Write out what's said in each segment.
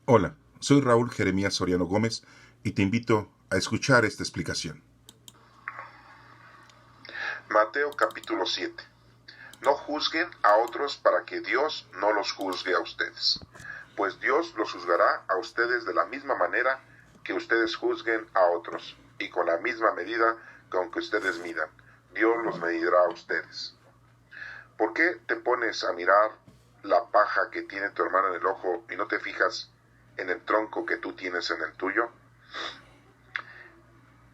Hola, soy Raúl Jeremías Soriano Gómez y te invito a escuchar esta explicación. Mateo capítulo 7. No juzguen a otros para que Dios no los juzgue a ustedes, pues Dios los juzgará a ustedes de la misma manera que ustedes juzguen a otros, y con la misma medida con que ustedes midan, Dios los medirá a ustedes. ¿Por qué te pones a mirar la paja que tiene tu hermano en el ojo y no te fijas en el tronco que tú tienes en el tuyo?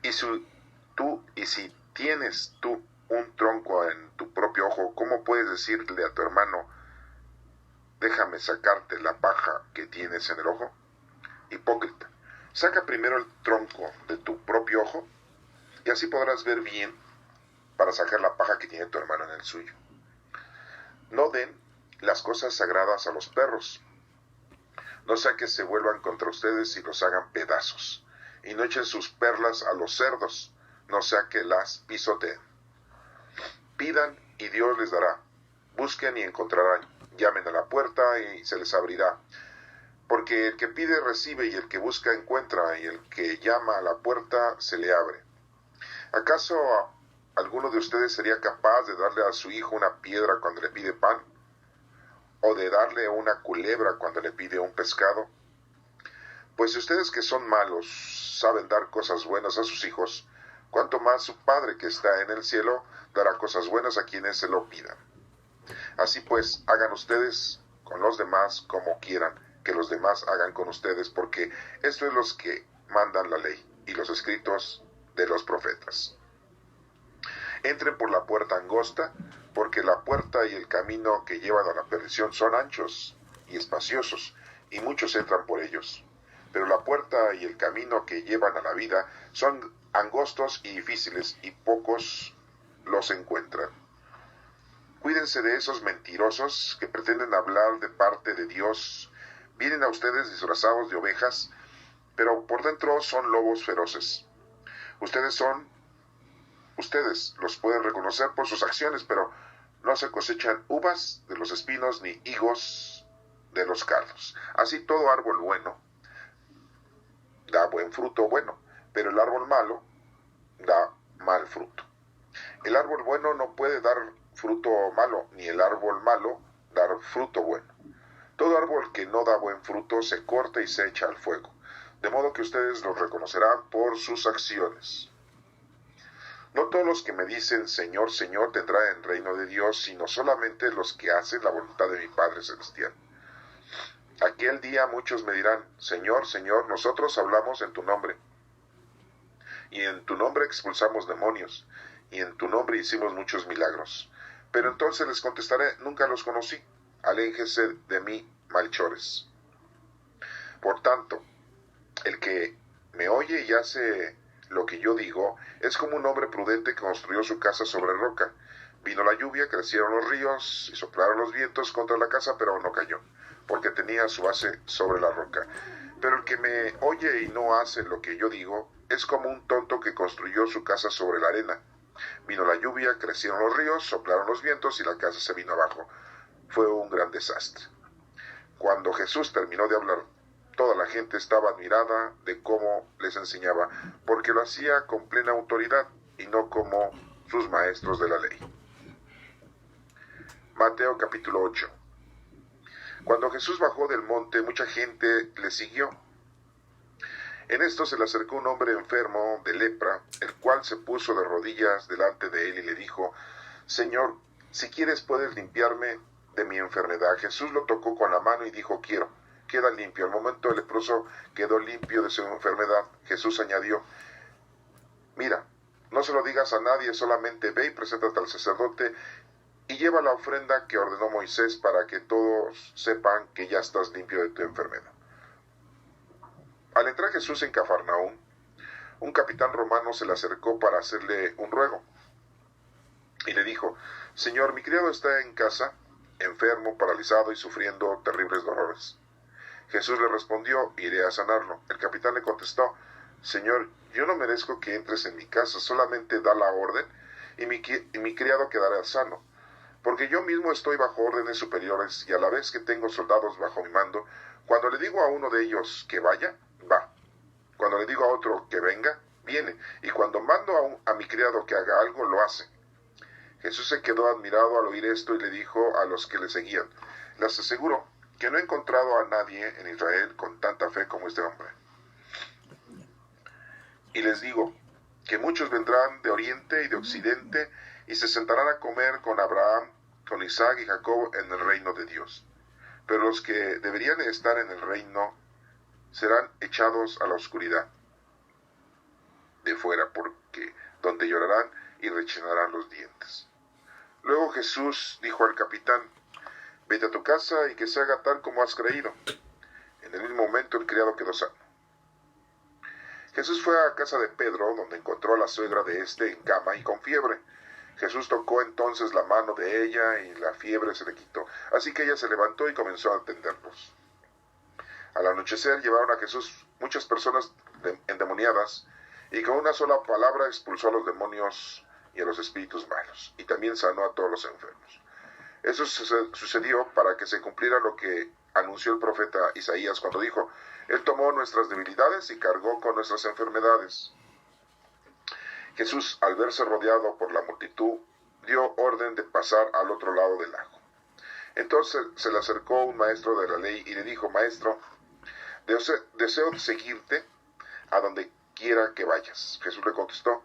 Y si tienes tú un tronco en tu propio ojo, ¿cómo puedes decirle a tu hermano, déjame sacarte la paja que tienes en el ojo? Hipócrita, saca primero el tronco de tu propio ojo y así podrás ver bien para sacar la paja que tiene tu hermano en el suyo. No den las cosas sagradas a los perros, no sea que se vuelvan contra ustedes y los hagan pedazos, y no echen sus perlas a los cerdos, no sea que las pisoteen. Pidan y Dios les dará, busquen y encontrarán, llamen a la puerta y se les abrirá. Porque el que pide recibe y el que busca encuentra y el que llama a la puerta se le abre. ¿Acaso alguno de ustedes sería capaz de darle a su hijo una piedra cuando le pide pan? ¿O de darle una culebra cuando le pide un pescado? Pues si ustedes que son malos saben dar cosas buenas a sus hijos, cuánto más su Padre que está en el cielo dará cosas buenas a quienes se lo pidan. Así pues, hagan ustedes con los demás como quieran que los demás hagan con ustedes, porque esto es los que mandan la ley y los escritos de los profetas. Entren por la puerta angosta, porque la puerta y el camino que llevan a la perdición son anchos y espaciosos, y muchos entran por ellos. Pero la puerta y el camino que llevan a la vida son angostos y difíciles, y pocos los encuentran. Cuídense de esos mentirosos que pretenden hablar de parte de Dios. Vienen a ustedes disfrazados de ovejas, pero por dentro son lobos feroces. Ustedes los pueden reconocer por sus acciones, pero no se cosechan uvas de los espinos ni higos de los cardos. Así todo árbol bueno da buen fruto bueno, pero el árbol malo da mal fruto. El árbol bueno no puede dar fruto malo, ni el árbol malo dar fruto bueno. Todo árbol que no da buen fruto se corta y se echa al fuego, de modo que ustedes los reconocerán por sus acciones. No todos los que me dicen Señor, Señor tendrán el reino de Dios, sino solamente los que hacen la voluntad de mi Padre Celestial. Aquel día muchos me dirán, Señor, Señor, nosotros hablamos en tu nombre, y en tu nombre expulsamos demonios, y en tu nombre hicimos muchos milagros. Pero entonces les contestaré, nunca los conocí, aléjense de mí, malhechores. Por tanto, el que me oye y hace lo que yo digo, es como un hombre prudente que construyó su casa sobre roca. Vino la lluvia, crecieron los ríos y soplaron los vientos contra la casa, pero no cayó, porque tenía su base sobre la roca. Pero el que me oye y no hace lo que yo digo, es como un tonto que construyó su casa sobre la arena. Vino la lluvia, crecieron los ríos, soplaron los vientos y la casa se vino abajo. Fue un gran desastre. Cuando Jesús terminó de hablar, toda la gente estaba admirada de cómo les enseñaba, porque lo hacía con plena autoridad y no como sus maestros de la ley. Mateo capítulo 8. Cuando Jesús bajó del monte, mucha gente le siguió. En esto se le acercó un hombre enfermo de lepra, el cual se puso de rodillas delante de él y le dijo, Señor, si quieres puedes limpiarme de mi enfermedad. Jesús lo tocó con la mano y dijo, quiero, queda limpio. Al momento el leproso quedó limpio de su enfermedad. Jesús añadió, mira, no se lo digas a nadie, solamente ve y preséntate al sacerdote y lleva la ofrenda que ordenó Moisés para que todos sepan que ya estás limpio de tu enfermedad. Al entrar Jesús en Cafarnaúm, un capitán romano se le acercó para hacerle un ruego y le dijo, Señor, mi criado está en casa, enfermo, paralizado y sufriendo terribles dolores. Jesús le respondió, iré a sanarlo. El capitán le contestó, Señor, yo no merezco que entres en mi casa, solamente da la orden y mi criado quedará sano. porque yo mismo estoy bajo órdenes superiores y a la vez que tengo soldados bajo mi mando, cuando le digo a uno de ellos que vaya, va. Cuando le digo a otro que venga, viene. Y cuando mando a mi criado que haga algo, lo hace. Jesús se quedó admirado al oír esto y le dijo a los que le seguían, les aseguro que no he encontrado a nadie en Israel con tanta fe como este hombre. Y les digo que muchos vendrán de oriente y de occidente y se sentarán a comer con Abraham, con Isaac y Jacob en el reino de Dios. Pero los que deberían estar en el reino serán echados a la oscuridad de fuera, porque donde llorarán y rechinarán los dientes. Luego Jesús dijo al capitán, vete a tu casa y que se haga tal como has creído. En el mismo momento el criado quedó sano. Jesús fue a casa de Pedro, donde encontró a la suegra de éste en cama y con fiebre. Jesús tocó entonces la mano de ella y la fiebre se le quitó. Así que ella se levantó y comenzó a atenderlos. Al anochecer llevaron a Jesús muchas personas endemoniadas y con una sola palabra expulsó a los demonios y a los espíritus malos, y también sanó a todos los enfermos. Eso sucedió para que se cumpliera lo que anunció el profeta Isaías cuando dijo, Él tomó nuestras debilidades y cargó con nuestras enfermedades. Jesús, al verse rodeado por la multitud, dio orden de pasar al otro lado del lago. Entonces se le acercó un maestro de la ley y le dijo, Maestro, deseo seguirte a donde quiera que vayas. Jesús le contestó,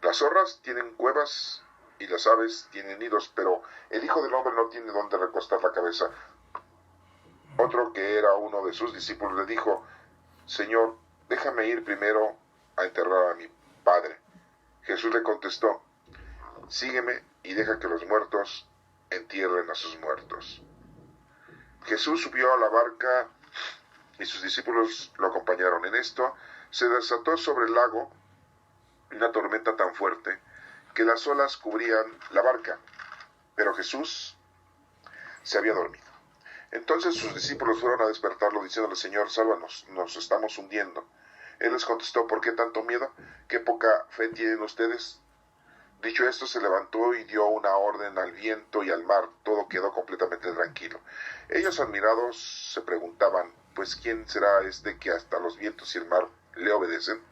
las zorras tienen cuevas y las aves tienen nidos, pero el Hijo del Hombre no tiene dónde recostar la cabeza. Otro que era uno de sus discípulos le dijo, Señor, déjame ir primero a enterrar a mi Padre. Jesús le contestó, sígueme y deja que los muertos entierren a sus muertos. Jesús subió a la barca y sus discípulos lo acompañaron. En esto se desató sobre el lago una tormenta tan fuerte que las olas cubrían la barca, pero Jesús se había dormido. Entonces sus discípulos fueron a despertarlo diciéndole, Señor, sálvanos, nos estamos hundiendo. Él les contestó, ¿por qué tanto miedo? ¿Qué poca fe tienen ustedes? Dicho esto, se levantó y dio una orden al viento y al mar. Todo quedó completamente tranquilo. Ellos, admirados, se preguntaban, pues, ¿quién será este que hasta los vientos y el mar le obedecen?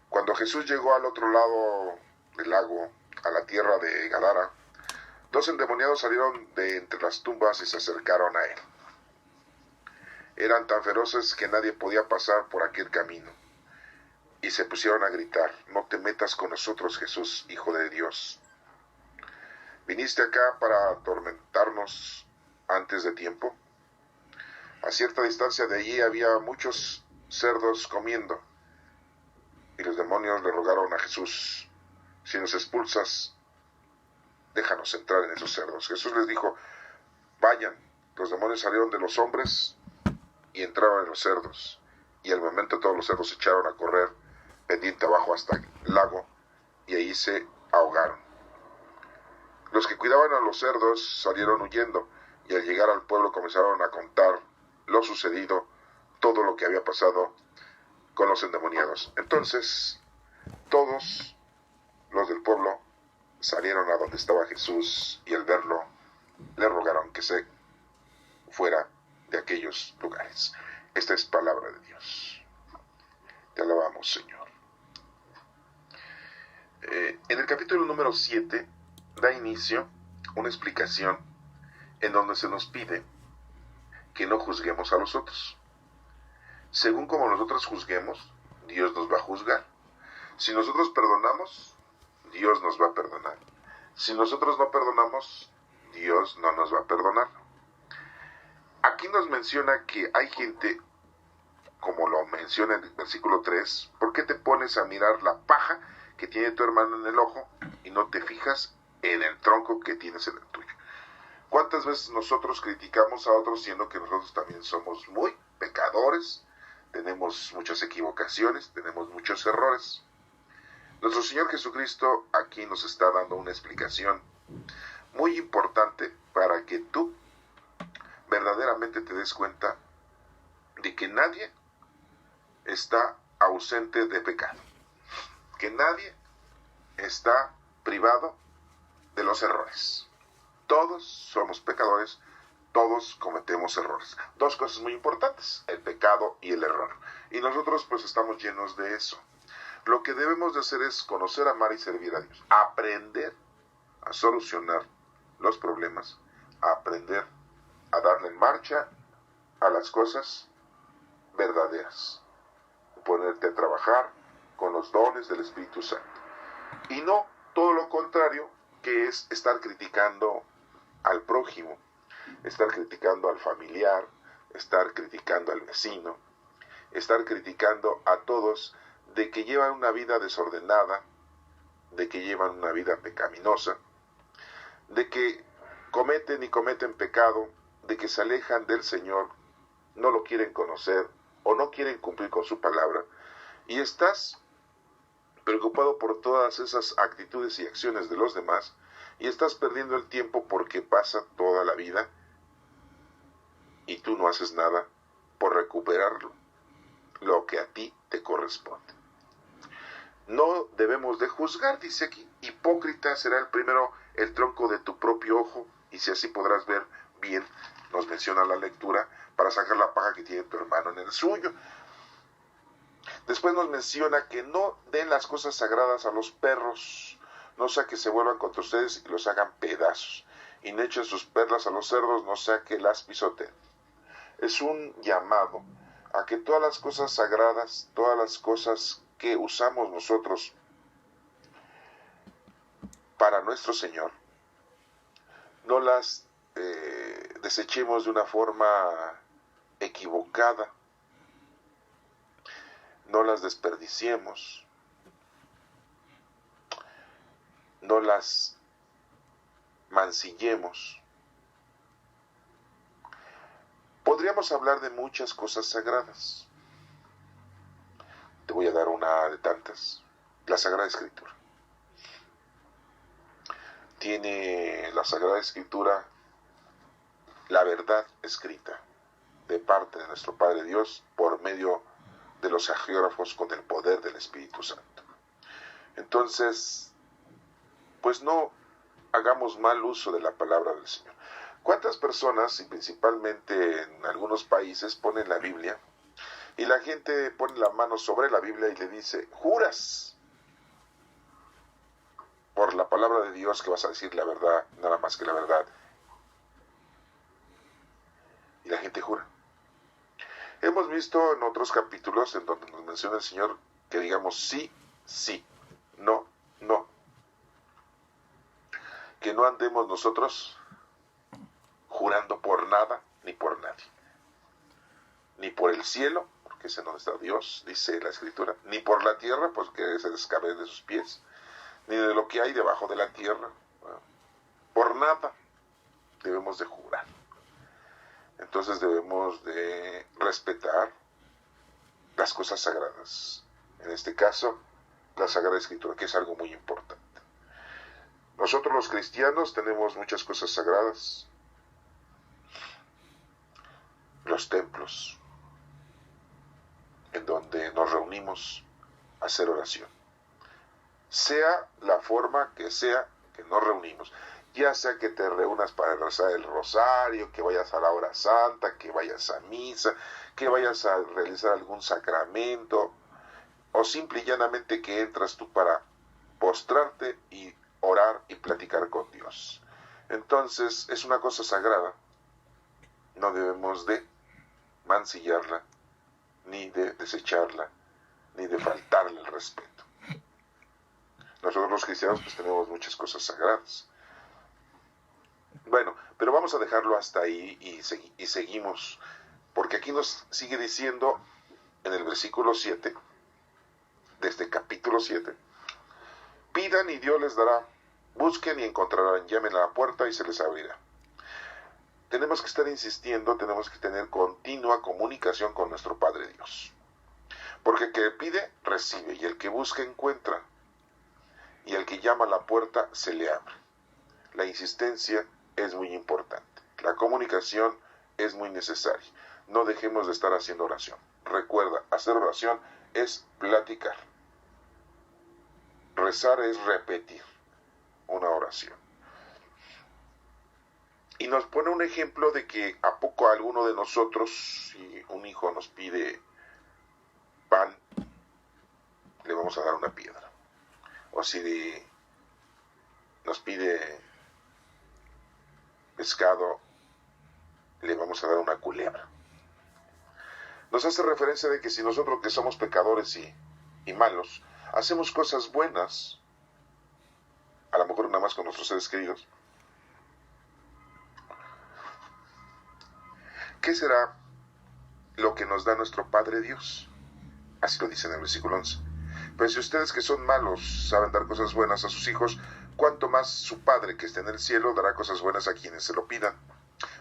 Cuando Jesús llegó al otro lado del lago, a la tierra de Gadara, dos endemoniados salieron de entre las tumbas y se acercaron a él. Eran tan feroces que nadie podía pasar por aquel camino. Y se pusieron a gritar, no te metas con nosotros, Jesús, Hijo de Dios. ¿Viniste acá para atormentarnos antes de tiempo? A cierta distancia de allí había muchos cerdos comiendo. Y los demonios le rogaron a Jesús, si nos expulsas, déjanos entrar en esos cerdos. Jesús les dijo, vayan. Los demonios salieron de los hombres y entraron en los cerdos. Y al momento todos los cerdos se echaron a correr pendiente abajo hasta el lago, y ahí se ahogaron. Los que cuidaban a los cerdos salieron huyendo, y al llegar al pueblo comenzaron a contar lo sucedido, todo lo que había pasado con los endemoniados. Entonces, todos los del pueblo salieron a donde estaba Jesús, y al verlo, le rogaron que se fuera de aquellos lugares. Esta es palabra de Dios. Te alabamos, Señor. En el capítulo número 7 da inicio una explicación en donde se nos pide que no juzguemos a los otros. Según como nosotros juzguemos, Dios nos va a juzgar. Si nosotros perdonamos, Dios nos va a perdonar. Si nosotros no perdonamos, Dios no nos va a perdonar. Aquí nos menciona que hay gente, como lo menciona en el versículo 3, ¿por qué te pones a mirar la paja que tiene tu hermano en el ojo y no te fijas en el tronco que tienes en el tuyo? ¿Cuántas veces nosotros criticamos a otros siendo que nosotros también somos muy pecadores, tenemos muchas equivocaciones, tenemos muchos errores? Nuestro Señor Jesucristo aquí nos está dando una explicación muy importante para que tú verdaderamente te des cuenta de que nadie está ausente de pecado, que nadie está privado de los errores. Todos somos pecadores, todos cometemos errores. Dos cosas muy importantes, el pecado y el error. Y nosotros pues estamos llenos de eso. Lo que debemos de hacer es conocer, amar y servir a Dios. Aprender a solucionar los problemas. Aprender a darle marcha a las cosas verdaderas. Ponerte a trabajar con los dones del Espíritu Santo. Y no todo lo contrario, que es estar criticando al prójimo, estar criticando al familiar, estar criticando al vecino, estar criticando a todos de que llevan una vida desordenada, de que llevan una vida pecaminosa, de que cometen pecado, de que se alejan del Señor, no lo quieren conocer o no quieren cumplir con su palabra, y estás preocupado por todas esas actitudes y acciones de los demás, y estás perdiendo el tiempo porque pasa toda la vida y tú no haces nada por recuperarlo, lo que a ti te corresponde. No debemos de juzgar, dice aquí. Hipócrita será el primero el tronco de tu propio ojo, y si así podrás ver bien, nos menciona la lectura, para sacar la paja que tiene tu hermano en el suyo. Después nos menciona que no den las cosas sagradas a los perros, no sea que se vuelvan contra ustedes y los hagan pedazos, y no echen sus perlas a los cerdos, no sea que las pisoteen. Es un llamado a que todas las cosas sagradas, todas las cosas que usamos nosotros para nuestro Señor, no las desechemos de una forma equivocada, no las desperdiciemos, no las mancillemos. Podríamos hablar de muchas cosas sagradas. Te voy a dar una de tantas. La Sagrada Escritura. Tiene la Sagrada Escritura la verdad escrita de parte de nuestro Padre Dios por medio de los agiógrafos con el poder del Espíritu Santo. Entonces, pues no hagamos mal uso de la palabra del Señor. ¿Cuántas personas, y principalmente en algunos países, ponen la Biblia y la gente pone la mano sobre la Biblia y le dice, ¿juras por la palabra de Dios que vas a decir la verdad, nada más que la verdad? Y la gente jura. Hemos visto en otros capítulos en donde nos menciona el Señor que digamos sí, sí, no, no. Que no andemos nosotros jurando por nada ni por nadie. Ni por el cielo, porque ese no está Dios, dice la Escritura, ni por la tierra, porque ese descabe de sus pies, ni de lo que hay debajo de la tierra. Bueno, por nada debemos de jurar. Entonces debemos de respetar las cosas sagradas. En este caso, la Sagrada Escritura, que es algo muy importante. Nosotros los cristianos tenemos muchas cosas sagradas. Los templos, en donde nos reunimos a hacer oración. Sea la forma que sea que nos reunimos. Ya sea que te reúnas para rezar el rosario, que vayas a la hora santa, que vayas a misa, que vayas a realizar algún sacramento, o simple y llanamente que entras tú para postrarte y orar y platicar con Dios. Entonces es una cosa sagrada, no debemos de mancillarla, ni de desecharla, ni de faltarle el respeto. Nosotros los cristianos pues tenemos muchas cosas sagradas. Bueno, pero vamos a dejarlo hasta ahí y seguimos, porque aquí nos sigue diciendo en el versículo 7, de este capítulo 7, pidan y Dios les dará, busquen y encontrarán, llamen a la puerta y se les abrirá. Tenemos que estar insistiendo, tenemos que tener continua comunicación con nuestro Padre Dios, porque el que pide, recibe, y el que busca, encuentra, y el que llama a la puerta, se le abre. La insistencia es muy importante. La comunicación es muy necesaria. No dejemos de estar haciendo oración. Recuerda, hacer oración es platicar. Rezar es repetir una oración. Y nos pone un ejemplo de que a poco alguno de nosotros, si un hijo nos pide pan, le vamos a dar una piedra. O si nos pide pescado, le vamos a dar una culebra. Nos hace referencia de que si nosotros que somos pecadores y malos, hacemos cosas buenas, a lo mejor nada más con nuestros seres queridos, ¿qué será lo que nos da nuestro Padre Dios? Así lo dice en el versículo 11. Pero si ustedes que son malos saben dar cosas buenas a sus hijos, cuánto más su Padre que está en el cielo dará cosas buenas a quienes se lo pidan.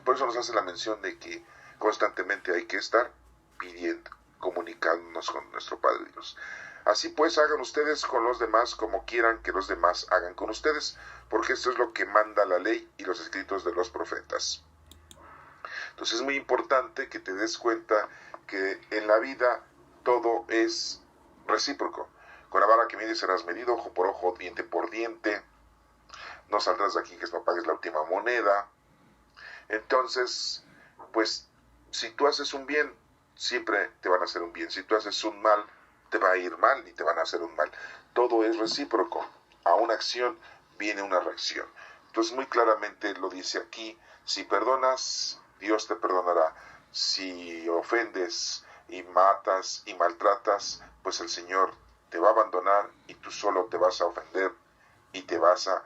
Por eso nos hace la mención de que constantemente hay que estar pidiendo, comunicándonos con nuestro Padre Dios. Así pues, hagan ustedes con los demás como quieran que los demás hagan con ustedes, porque esto es lo que manda la ley y los escritos de los profetas. Entonces es muy importante que te des cuenta que en la vida todo es recíproco. Con la vara que mides serás medido, ojo por ojo, diente por diente. No saldrás de aquí que no pagues la última moneda. Entonces, pues, si tú haces un bien, siempre te van a hacer un bien. Si tú haces un mal, te va a ir mal y te van a hacer un mal. Todo es recíproco. A una acción viene una reacción. Entonces, muy claramente lo dice aquí. Si perdonas, Dios te perdonará. Si ofendes y matas y maltratas, pues el Señor te va a abandonar y tú solo te vas a ofender y te vas a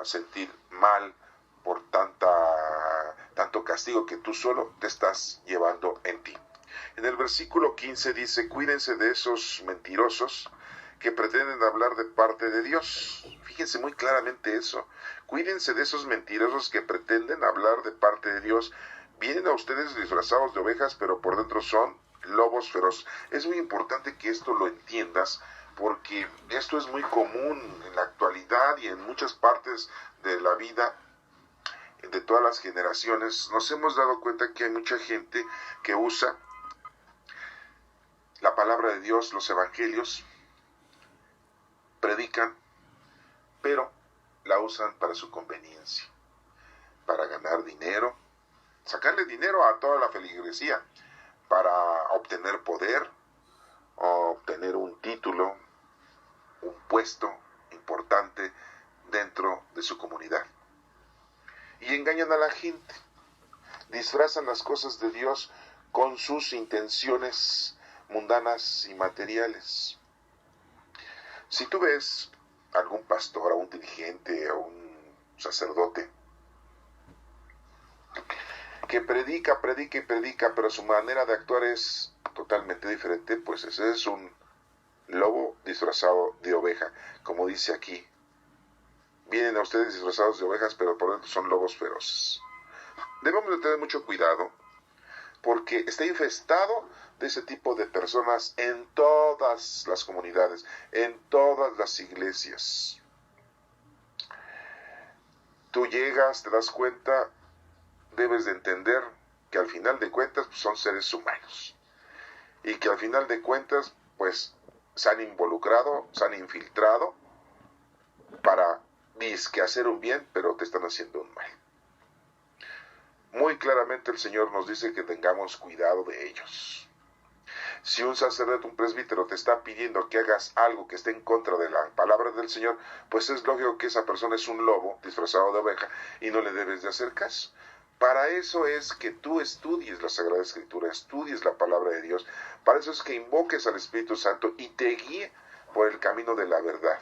sentir mal por tanto castigo que tú solo te estás llevando en ti. En el versículo 15 dice, cuídense de esos mentirosos que pretenden hablar de parte de Dios. Fíjense muy claramente eso. Cuídense de esos mentirosos que pretenden hablar de parte de Dios. Vienen a ustedes disfrazados de ovejas, pero por dentro son lobos feroces. Es muy importante que esto lo entiendas, porque esto es muy común en la actualidad y en muchas partes de la vida de todas las generaciones. Nos hemos dado cuenta que hay mucha gente que usa la palabra de Dios, los evangelios, predican, pero la usan para su conveniencia, para ganar dinero, sacarle dinero a toda la feligresía, para obtener poder, o obtener un título, un puesto importante dentro de su comunidad. Y engañan a la gente, disfrazan las cosas de Dios con sus intenciones mundanas y materiales. Si tú ves a algún pastor, a un dirigente, a un sacerdote, que predica, pero su manera de actuar es totalmente diferente, pues ese es un lobo disfrazado de oveja, como dice aquí. Vienen a ustedes disfrazados de ovejas, pero por dentro son lobos feroces. Debemos de tener mucho cuidado, porque está infestado de ese tipo de personas en todas las comunidades, en todas las iglesias. Tú llegas, te das cuenta, debes de entender que al final de cuentas pues, son seres humanos, y que al final de cuentas pues se han involucrado, se han infiltrado para dizque hacer un bien, pero te están haciendo un mal. Muy claramente el Señor nos dice que tengamos cuidado de ellos. Si un sacerdote, un presbítero te está pidiendo que hagas algo que esté en contra de la palabra del Señor, pues es lógico que esa persona es un lobo disfrazado de oveja y no le debes de hacer caso. Para eso es que tú estudies la Sagrada Escritura, estudies la palabra de Dios. Para eso es que invoques al Espíritu Santo y te guíe por el camino de la verdad.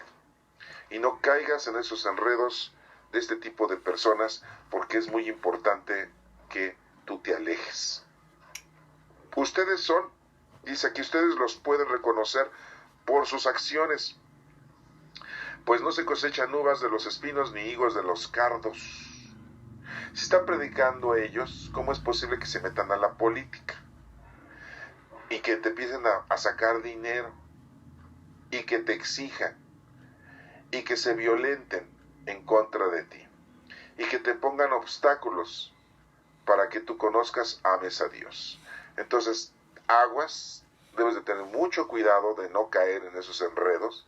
Y no caigas en esos enredos de este tipo de personas, porque es muy importante que tú te alejes. Ustedes son, dice aquí, ustedes los pueden reconocer por sus acciones, pues no se cosechan uvas de los espinos ni higos de los cardos. Si están predicando ellos, ¿cómo es posible que se metan a la política? Y que te empiecen a sacar dinero, y que te exijan, y que se violenten en contra de ti, y que te pongan obstáculos para que tú conozcas, ames a Dios. Entonces, aguas, debes de tener mucho cuidado de no caer en esos enredos.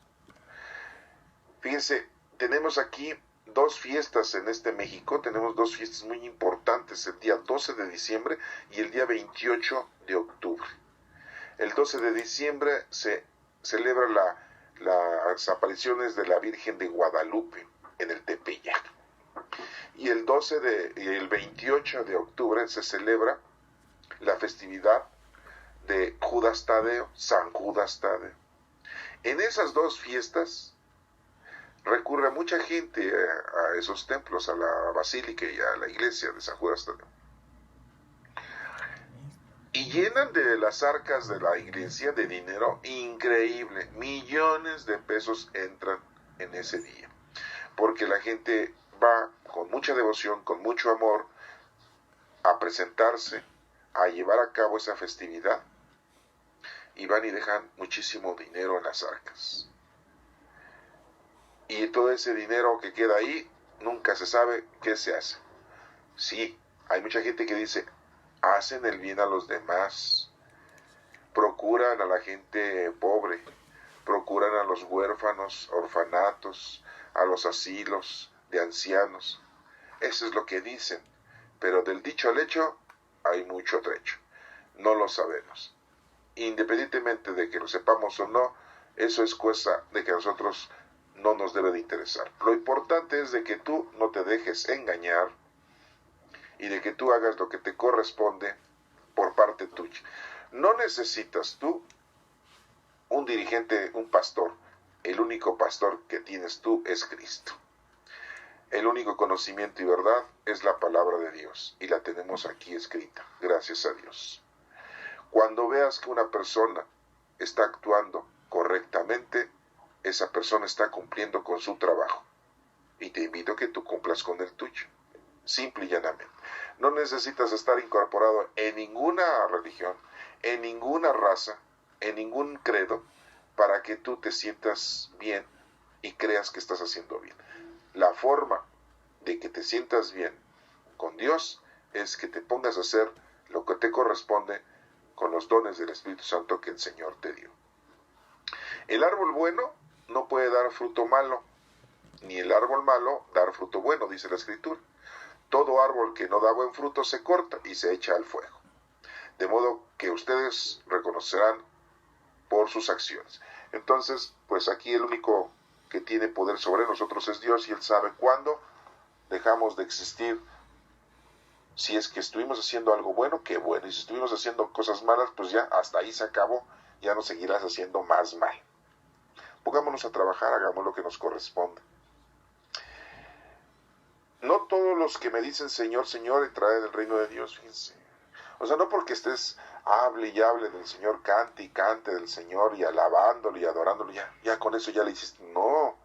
Fíjense, tenemos aquí dos fiestas en México, tenemos dos fiestas muy importantes, el día 12 de diciembre y el día 28 de octubre. El 12 de diciembre se celebra las apariciones de la Virgen de Guadalupe en el Tepeyac. Y el 28 de octubre se celebra la festividad de Judas Tadeo, San Judas Tadeo. En esas dos fiestas recurre mucha gente a esos templos, a la basílica y a la iglesia de San Judas Tadeo. Y llenan de las arcas de la iglesia de dinero increíble. Millones de pesos entran en ese día. Porque la gente va con mucha devoción, con mucho amor, a presentarse, a llevar a cabo esa festividad. Y van y dejan muchísimo dinero en las arcas. Y todo ese dinero que queda ahí, nunca se sabe qué se hace. Sí, hay mucha gente que dice, hacen el bien a los demás, procuran a la gente pobre, procuran a los huérfanos, orfanatos, a los asilos de ancianos. Eso es lo que dicen, pero del dicho al hecho hay mucho trecho. No lo sabemos. Independientemente de que lo sepamos o no, eso es cosa de que a nosotros no nos debe de interesar. Lo importante es de que tú no te dejes engañar y de que tú hagas lo que te corresponde por parte tuya. No necesitas tú un dirigente, un pastor. El único pastor que tienes tú es Cristo. El único conocimiento y verdad es la palabra de Dios y la tenemos aquí escrita, gracias a Dios. Cuando veas que una persona está actuando correctamente, esa persona está cumpliendo con su trabajo. Y te invito a que tú cumplas con el tuyo. Simple y llanamente. No necesitas estar incorporado en ninguna religión, en ninguna raza, en ningún credo, para que tú te sientas bien y creas que estás haciendo bien. La forma de que te sientas bien con Dios es que te pongas a hacer lo que te corresponde con los dones del Espíritu Santo que el Señor te dio. El árbol bueno no puede dar fruto malo, ni el árbol malo dar fruto bueno, dice la Escritura. Todo árbol que no da buen fruto se corta y se echa al fuego. De modo que ustedes reconocerán por sus acciones. Entonces, pues aquí el único que tiene poder sobre nosotros es Dios y Él sabe cuándo dejamos de existir. Si es que estuvimos haciendo algo bueno, qué bueno. Y si estuvimos haciendo cosas malas, pues ya hasta ahí se acabó. Ya no seguirás haciendo más mal. Pongámonos a trabajar, hagamos lo que nos corresponde. No todos los que me dicen Señor, Señor, entrarán en el reino de Dios, fíjense. O sea, no porque estés hable y hable del Señor, cante y cante del Señor y alabándolo y adorándolo, ya con eso ya le hiciste. No,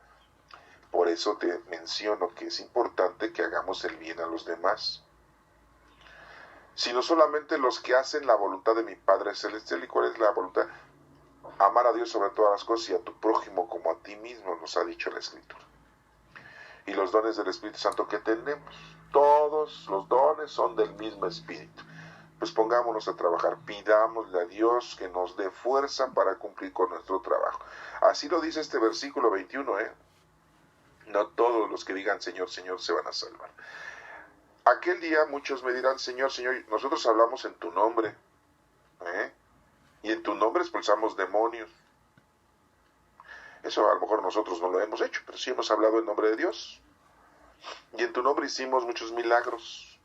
por eso te menciono que es importante que hagamos el bien a los demás. Sino solamente los que hacen la voluntad de mi Padre Celestial. ¿Y cuál es la voluntad? Amar a Dios sobre todas las cosas y a tu prójimo como a ti mismo, nos ha dicho la Escritura. Y los dones del Espíritu Santo que tenemos, todos los dones son del mismo Espíritu. Pues pongámonos a trabajar, pidámosle a Dios que nos dé fuerza para cumplir con nuestro trabajo. Así lo dice este versículo 21, No todos los que digan Señor, Señor se van a salvar. Aquel día muchos me dirán, Señor, Señor, nosotros hablamos en tu nombre, y en tu nombre expulsamos demonios. Eso a lo mejor nosotros no lo hemos hecho, pero sí hemos hablado en nombre de Dios. Y en tu nombre hicimos muchos milagros.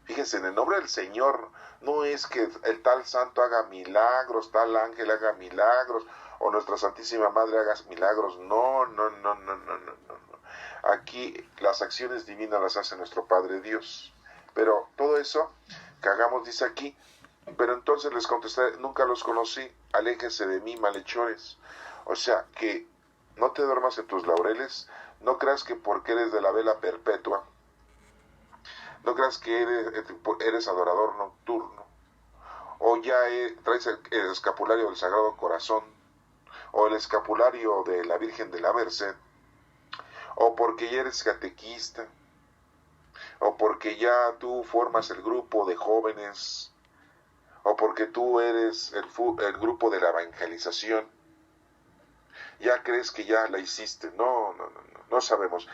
Fíjense, en el nombre del Señor, no es que el tal santo haga milagros, tal ángel haga milagros, o nuestra Santísima Madre haga milagros. No. Aquí las acciones divinas las hace nuestro Padre Dios. Pero todo eso que hagamos, dice aquí, pero entonces les contestaré, nunca los conocí, aléjense de mí, malhechores. O sea, que no te duermas en tus laureles, no creas que porque eres de la vela perpetua, no creas que eres adorador nocturno, o ya traes el escapulario del Sagrado Corazón, o el escapulario de la Virgen de la Merced, o porque ya eres catequista, o porque ya tú formas el grupo de jóvenes, o porque tú eres el grupo de la evangelización, ya crees que ya la hiciste. No sabemos.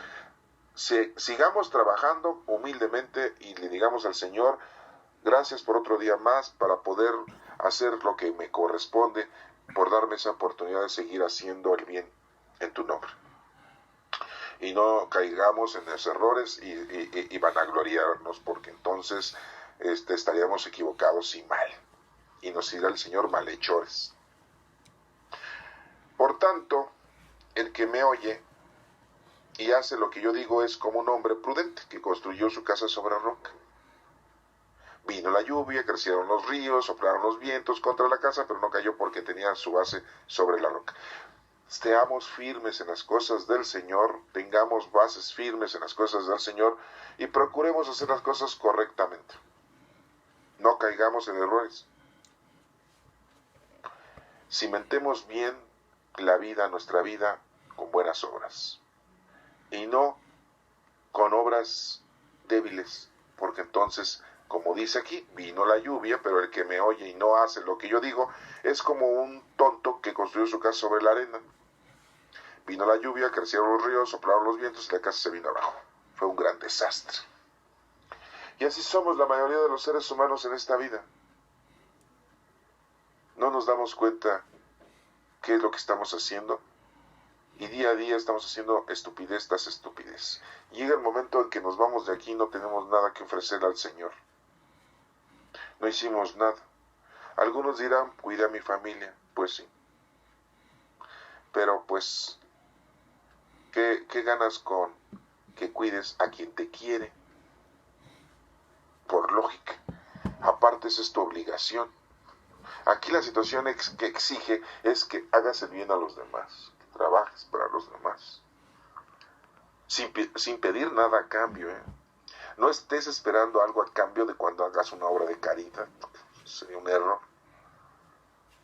sigamos trabajando humildemente y le digamos al Señor, gracias por otro día más para poder hacer lo que me corresponde, por darme esa oportunidad de seguir haciendo el bien en tu nombre. Y no caigamos en esos errores y vanagloriarnos, porque entonces estaríamos equivocados y mal. Y nos dirá el Señor malhechores. Por tanto, el que me oye y hace lo que yo digo es como un hombre prudente que construyó su casa sobre roca. Vino la lluvia, crecieron los ríos, soplaron los vientos contra la casa, pero no cayó porque tenía su base sobre la roca. Seamos firmes en las cosas del Señor, tengamos bases firmes en las cosas del Señor y procuremos hacer las cosas correctamente. No caigamos en errores. Cimentemos bien la vida, nuestra vida, con buenas obras. Y no con obras débiles, porque entonces, como dice aquí, vino la lluvia, pero el que me oye y no hace lo que yo digo, es como un tonto que construyó su casa sobre la arena. Vino la lluvia, crecieron los ríos, soplaron los vientos y la casa se vino abajo. Fue un gran desastre. Y así somos la mayoría de los seres humanos en esta vida. No nos damos cuenta qué es lo que estamos haciendo. Y día a día estamos haciendo estupidez tras estupidez. Llega el momento en que nos vamos de aquí y no tenemos nada que ofrecer al Señor. No hicimos nada. Algunos dirán, cuidé a mi familia. Pues sí. Pero pues, ¿qué ganas con que cuides a quien te quiere? Por lógica. Aparte, esa es tu obligación. Aquí la situación que exige es que hagas el bien a los demás. Trabajes para los demás, sin pedir nada a cambio, No estés esperando algo a cambio de cuando hagas una obra de caridad. Sería un error.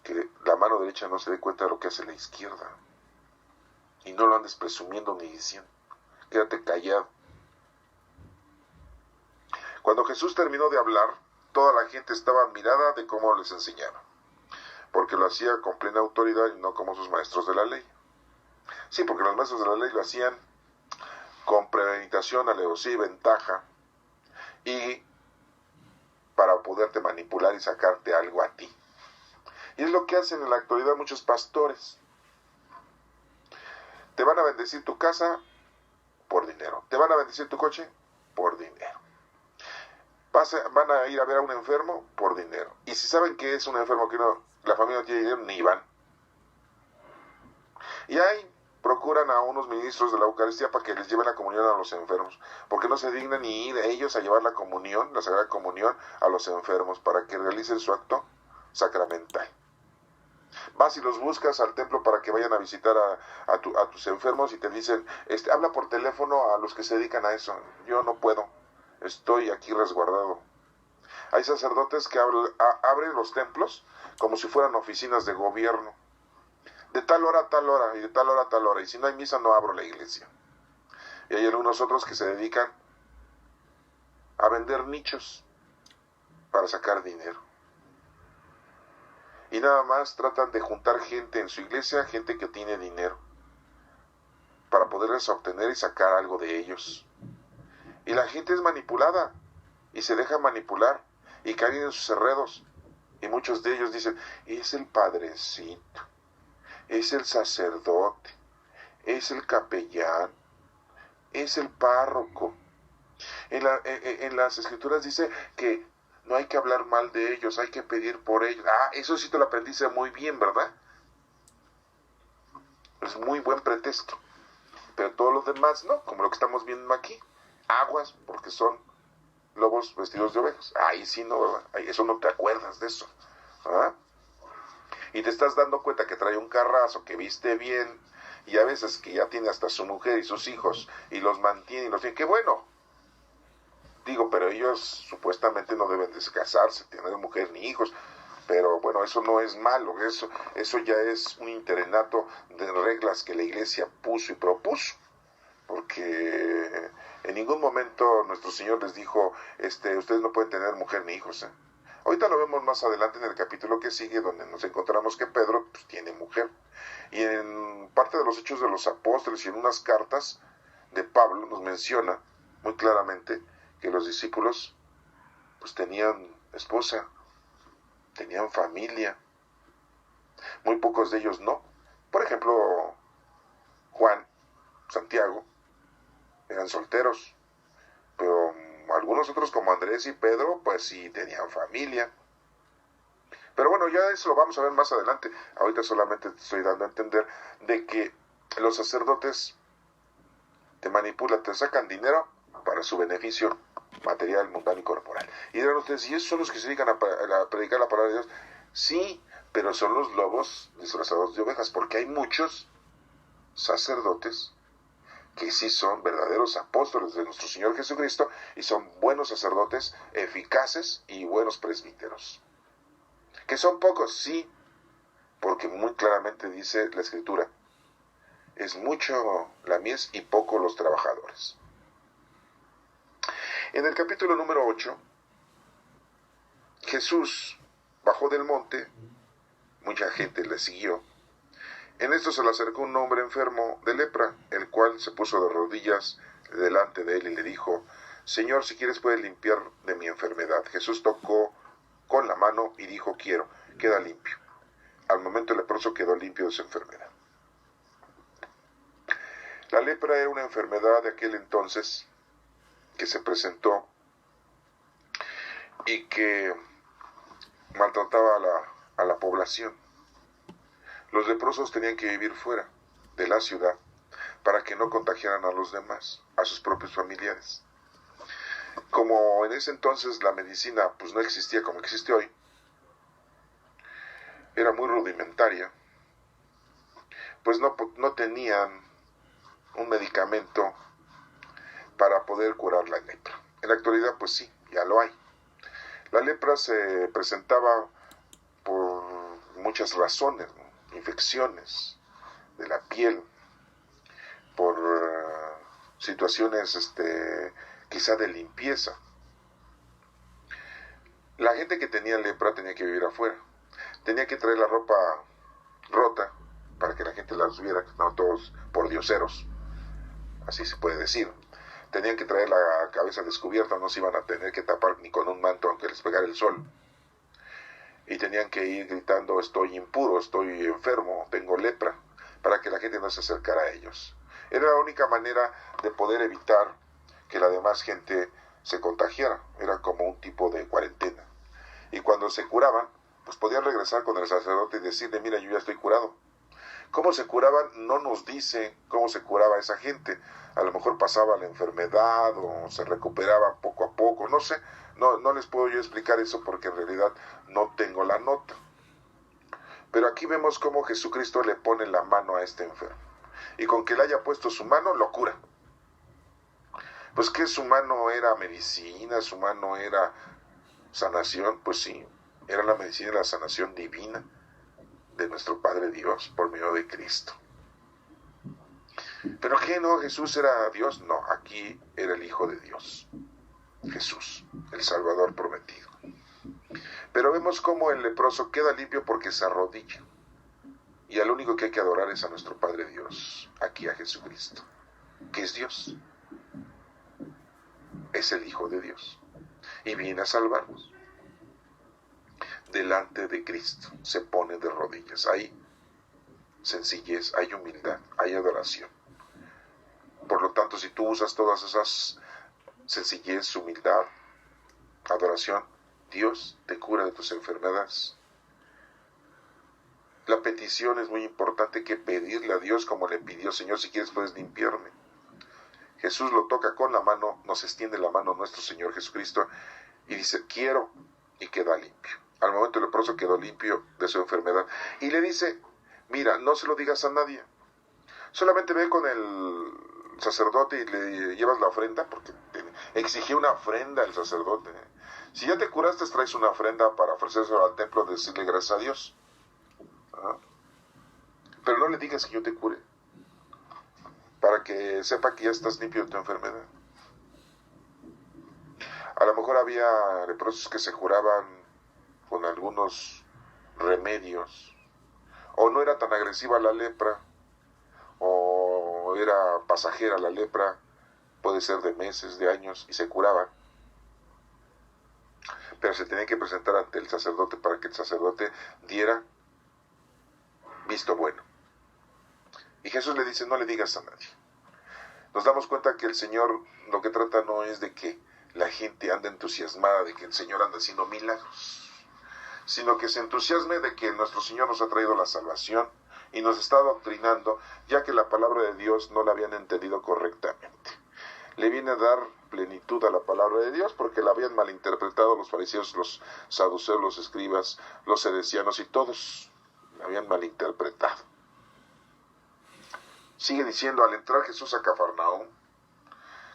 Que la mano derecha no se dé cuenta de lo que hace la izquierda. Y no lo andes presumiendo ni diciendo. Quédate callado. Cuando Jesús terminó de hablar, toda la gente estaba admirada de cómo les enseñaba, porque lo hacía con plena autoridad y no como sus maestros de la ley. Sí, porque los maestros de la ley lo hacían con premeditación, alevosía y ventaja, y para poderte manipular y sacarte algo a ti. Y es lo que hacen en la actualidad muchos pastores. Te van a bendecir tu casa por dinero. Te van a bendecir tu coche por dinero. Van a ir a ver a un enfermo por dinero. Y si saben que es un enfermo que la familia no tiene dinero, ni van. Y ahí procuran a unos ministros de la Eucaristía para que les lleven la comunión a los enfermos, porque no se dignan ni ir ellos a llevar la comunión, la Sagrada Comunión, a los enfermos, para que realicen su acto sacramental. Vas y los buscas al templo para que vayan a visitar a tus enfermos y te dicen, habla por teléfono a los que se dedican a eso. Yo no puedo, estoy aquí resguardado. Hay sacerdotes que abren los templos como si fueran oficinas de gobierno. De tal hora a tal hora, y de tal hora a tal hora. Y si no hay misa, no abro la iglesia. Y hay algunos otros que se dedican a vender nichos para sacar dinero. Y nada más tratan de juntar gente en su iglesia, gente que tiene dinero, para poderles obtener y sacar algo de ellos. Y la gente es manipulada, y se deja manipular, y caen en sus enredos. Y muchos de ellos dicen, es el padrecito, es el sacerdote, es el capellán, es el párroco. En las escrituras dice que no hay que hablar mal de ellos, hay que pedir por ellos. Eso sí te lo aprendiste muy bien, ¿verdad? Es muy buen pretexto. Pero todos los demás no, como lo que estamos viendo aquí. Aguas, porque son lobos vestidos de ovejas. Ahí sí no, ¿verdad? Eso no te acuerdas de eso. ¿Ah? Y te estás dando cuenta que trae un carrazo, que viste bien, y a veces que ya tiene hasta su mujer y sus hijos, y los mantiene y los tiene. ¡Qué bueno! Digo, pero ellos supuestamente no deben de casarse, tener mujer ni hijos. Pero bueno, eso no es malo, eso ya es un interenato de reglas que la iglesia puso y propuso. Porque en ningún momento nuestro Señor les dijo, ustedes no pueden tener mujer ni hijos, Ahorita lo vemos más adelante en el capítulo que sigue, donde nos encontramos que Pedro tiene mujer. Y en parte de los Hechos de los Apóstoles y en unas cartas, de Pablo nos menciona muy claramente que los discípulos pues tenían esposa, tenían familia, muy pocos de ellos no. Por ejemplo, Juan, Santiago, eran solteros, pero algunos otros como Andrés y Pedro, pues sí tenían familia. Pero bueno, ya eso lo vamos a ver más adelante. Ahorita solamente te estoy dando a entender de que los sacerdotes te manipulan, te sacan dinero para su beneficio material, mundano y corporal. Y dirán ustedes, ¿y esos son los que se dedican a predicar la palabra de Dios? Sí, pero son los lobos disfrazados de ovejas, porque hay muchos sacerdotes que sí son verdaderos apóstoles de nuestro Señor Jesucristo y son buenos sacerdotes, eficaces y buenos presbíteros. Que son pocos, sí, porque muy claramente dice la Escritura, es mucho la mies y poco los trabajadores. En el capítulo número 8, Jesús bajó del monte, mucha gente le siguió. En esto se le acercó un hombre enfermo de lepra, el cual se puso de rodillas delante de él y le dijo, Señor, si quieres puedes limpiar de mi enfermedad. Jesús tocó con la mano y dijo, quiero, queda limpio. Al momento el leproso quedó limpio de su enfermedad. La lepra era una enfermedad de aquel entonces que se presentó y que maltrataba a la población. Los leprosos tenían que vivir fuera de la ciudad para que no contagiaran a los demás, a sus propios familiares. Como en ese entonces la medicina pues no existía como existe hoy, era muy rudimentaria, pues no tenían un medicamento para poder curar la lepra. En la actualidad pues sí, ya lo hay. La lepra se presentaba por muchas razones, ¿no? Infecciones de la piel, por situaciones quizá de limpieza. La gente que tenía lepra tenía que vivir afuera, tenía que traer la ropa rota para que la gente las viera, no todos por dioseros, así se puede decir. Tenían que traer la cabeza descubierta, no se iban a tener que tapar ni con un manto aunque les pegara el sol. Y tenían que ir gritando, estoy impuro, estoy enfermo, tengo lepra, para que la gente no se acercara a ellos. Era la única manera de poder evitar que la demás gente se contagiara. Era como un tipo de cuarentena. Y cuando se curaban, pues podían regresar con el sacerdote y decirle, mira, yo ya estoy curado. ¿Cómo se curaban? No nos dice cómo se curaba esa gente. A lo mejor pasaba la enfermedad o se recuperaba poco a poco, no sé. No les puedo yo explicar eso porque en realidad no tengo la nota. Pero aquí vemos cómo Jesucristo le pone la mano a este enfermo. Y con que le haya puesto su mano, lo cura. Pues que su mano era medicina, su mano era sanación, pues sí, era la medicina y la sanación divina de nuestro Padre Dios por medio de Cristo. ¿Pero qué no? ¿Jesús era Dios? No, aquí era el Hijo de Dios. Jesús, el Salvador prometido. Pero vemos cómo el leproso queda limpio porque se arrodilla. Y al único que hay que adorar es a nuestro Padre Dios, aquí a Jesucristo, que es Dios. Es el Hijo de Dios. Y viene a salvarnos. Delante de Cristo se pone de rodillas. Hay sencillez, hay humildad, hay adoración. Por lo tanto, si tú usas todas esas sencillez, humildad, adoración, Dios te cura de tus enfermedades. La petición es muy importante, que pedirle a Dios como le pidió, Señor, si quieres puedes limpiarme. Jesús lo toca con la mano, nos extiende la mano a nuestro Señor Jesucristo y dice, quiero, y queda limpio. Al momento el leproso quedó limpio de su enfermedad. Y le dice, mira, no se lo digas a nadie. Solamente ve con el sacerdote y le llevas la ofrenda, porque exigía una ofrenda el sacerdote. Si ya te curaste, traes una ofrenda para ofrecérselo al templo, decirle gracias a Dios. Pero no le digas que yo te cure, para que sepa que ya estás limpio de tu enfermedad. A lo mejor había leprosos que se curaban con algunos remedios, o no era tan agresiva la lepra, o o era pasajera la lepra, puede ser de meses, de años, y se curaban. Pero se tenían que presentar ante el sacerdote para que el sacerdote diera visto bueno. Y Jesús le dice, no le digas a nadie. Nos damos cuenta que el Señor lo que trata no es de que la gente ande entusiasmada de que el Señor anda haciendo milagros, sino que se entusiasme de que nuestro Señor nos ha traído la salvación y nos está adoctrinando, ya que la palabra de Dios no la habían entendido correctamente. Le viene a dar plenitud a la palabra de Dios porque la habían malinterpretado los fariseos, los saduceos, los escribas, los sedecianos y todos la habían malinterpretado. Sigue diciendo, al entrar Jesús a Cafarnaúm,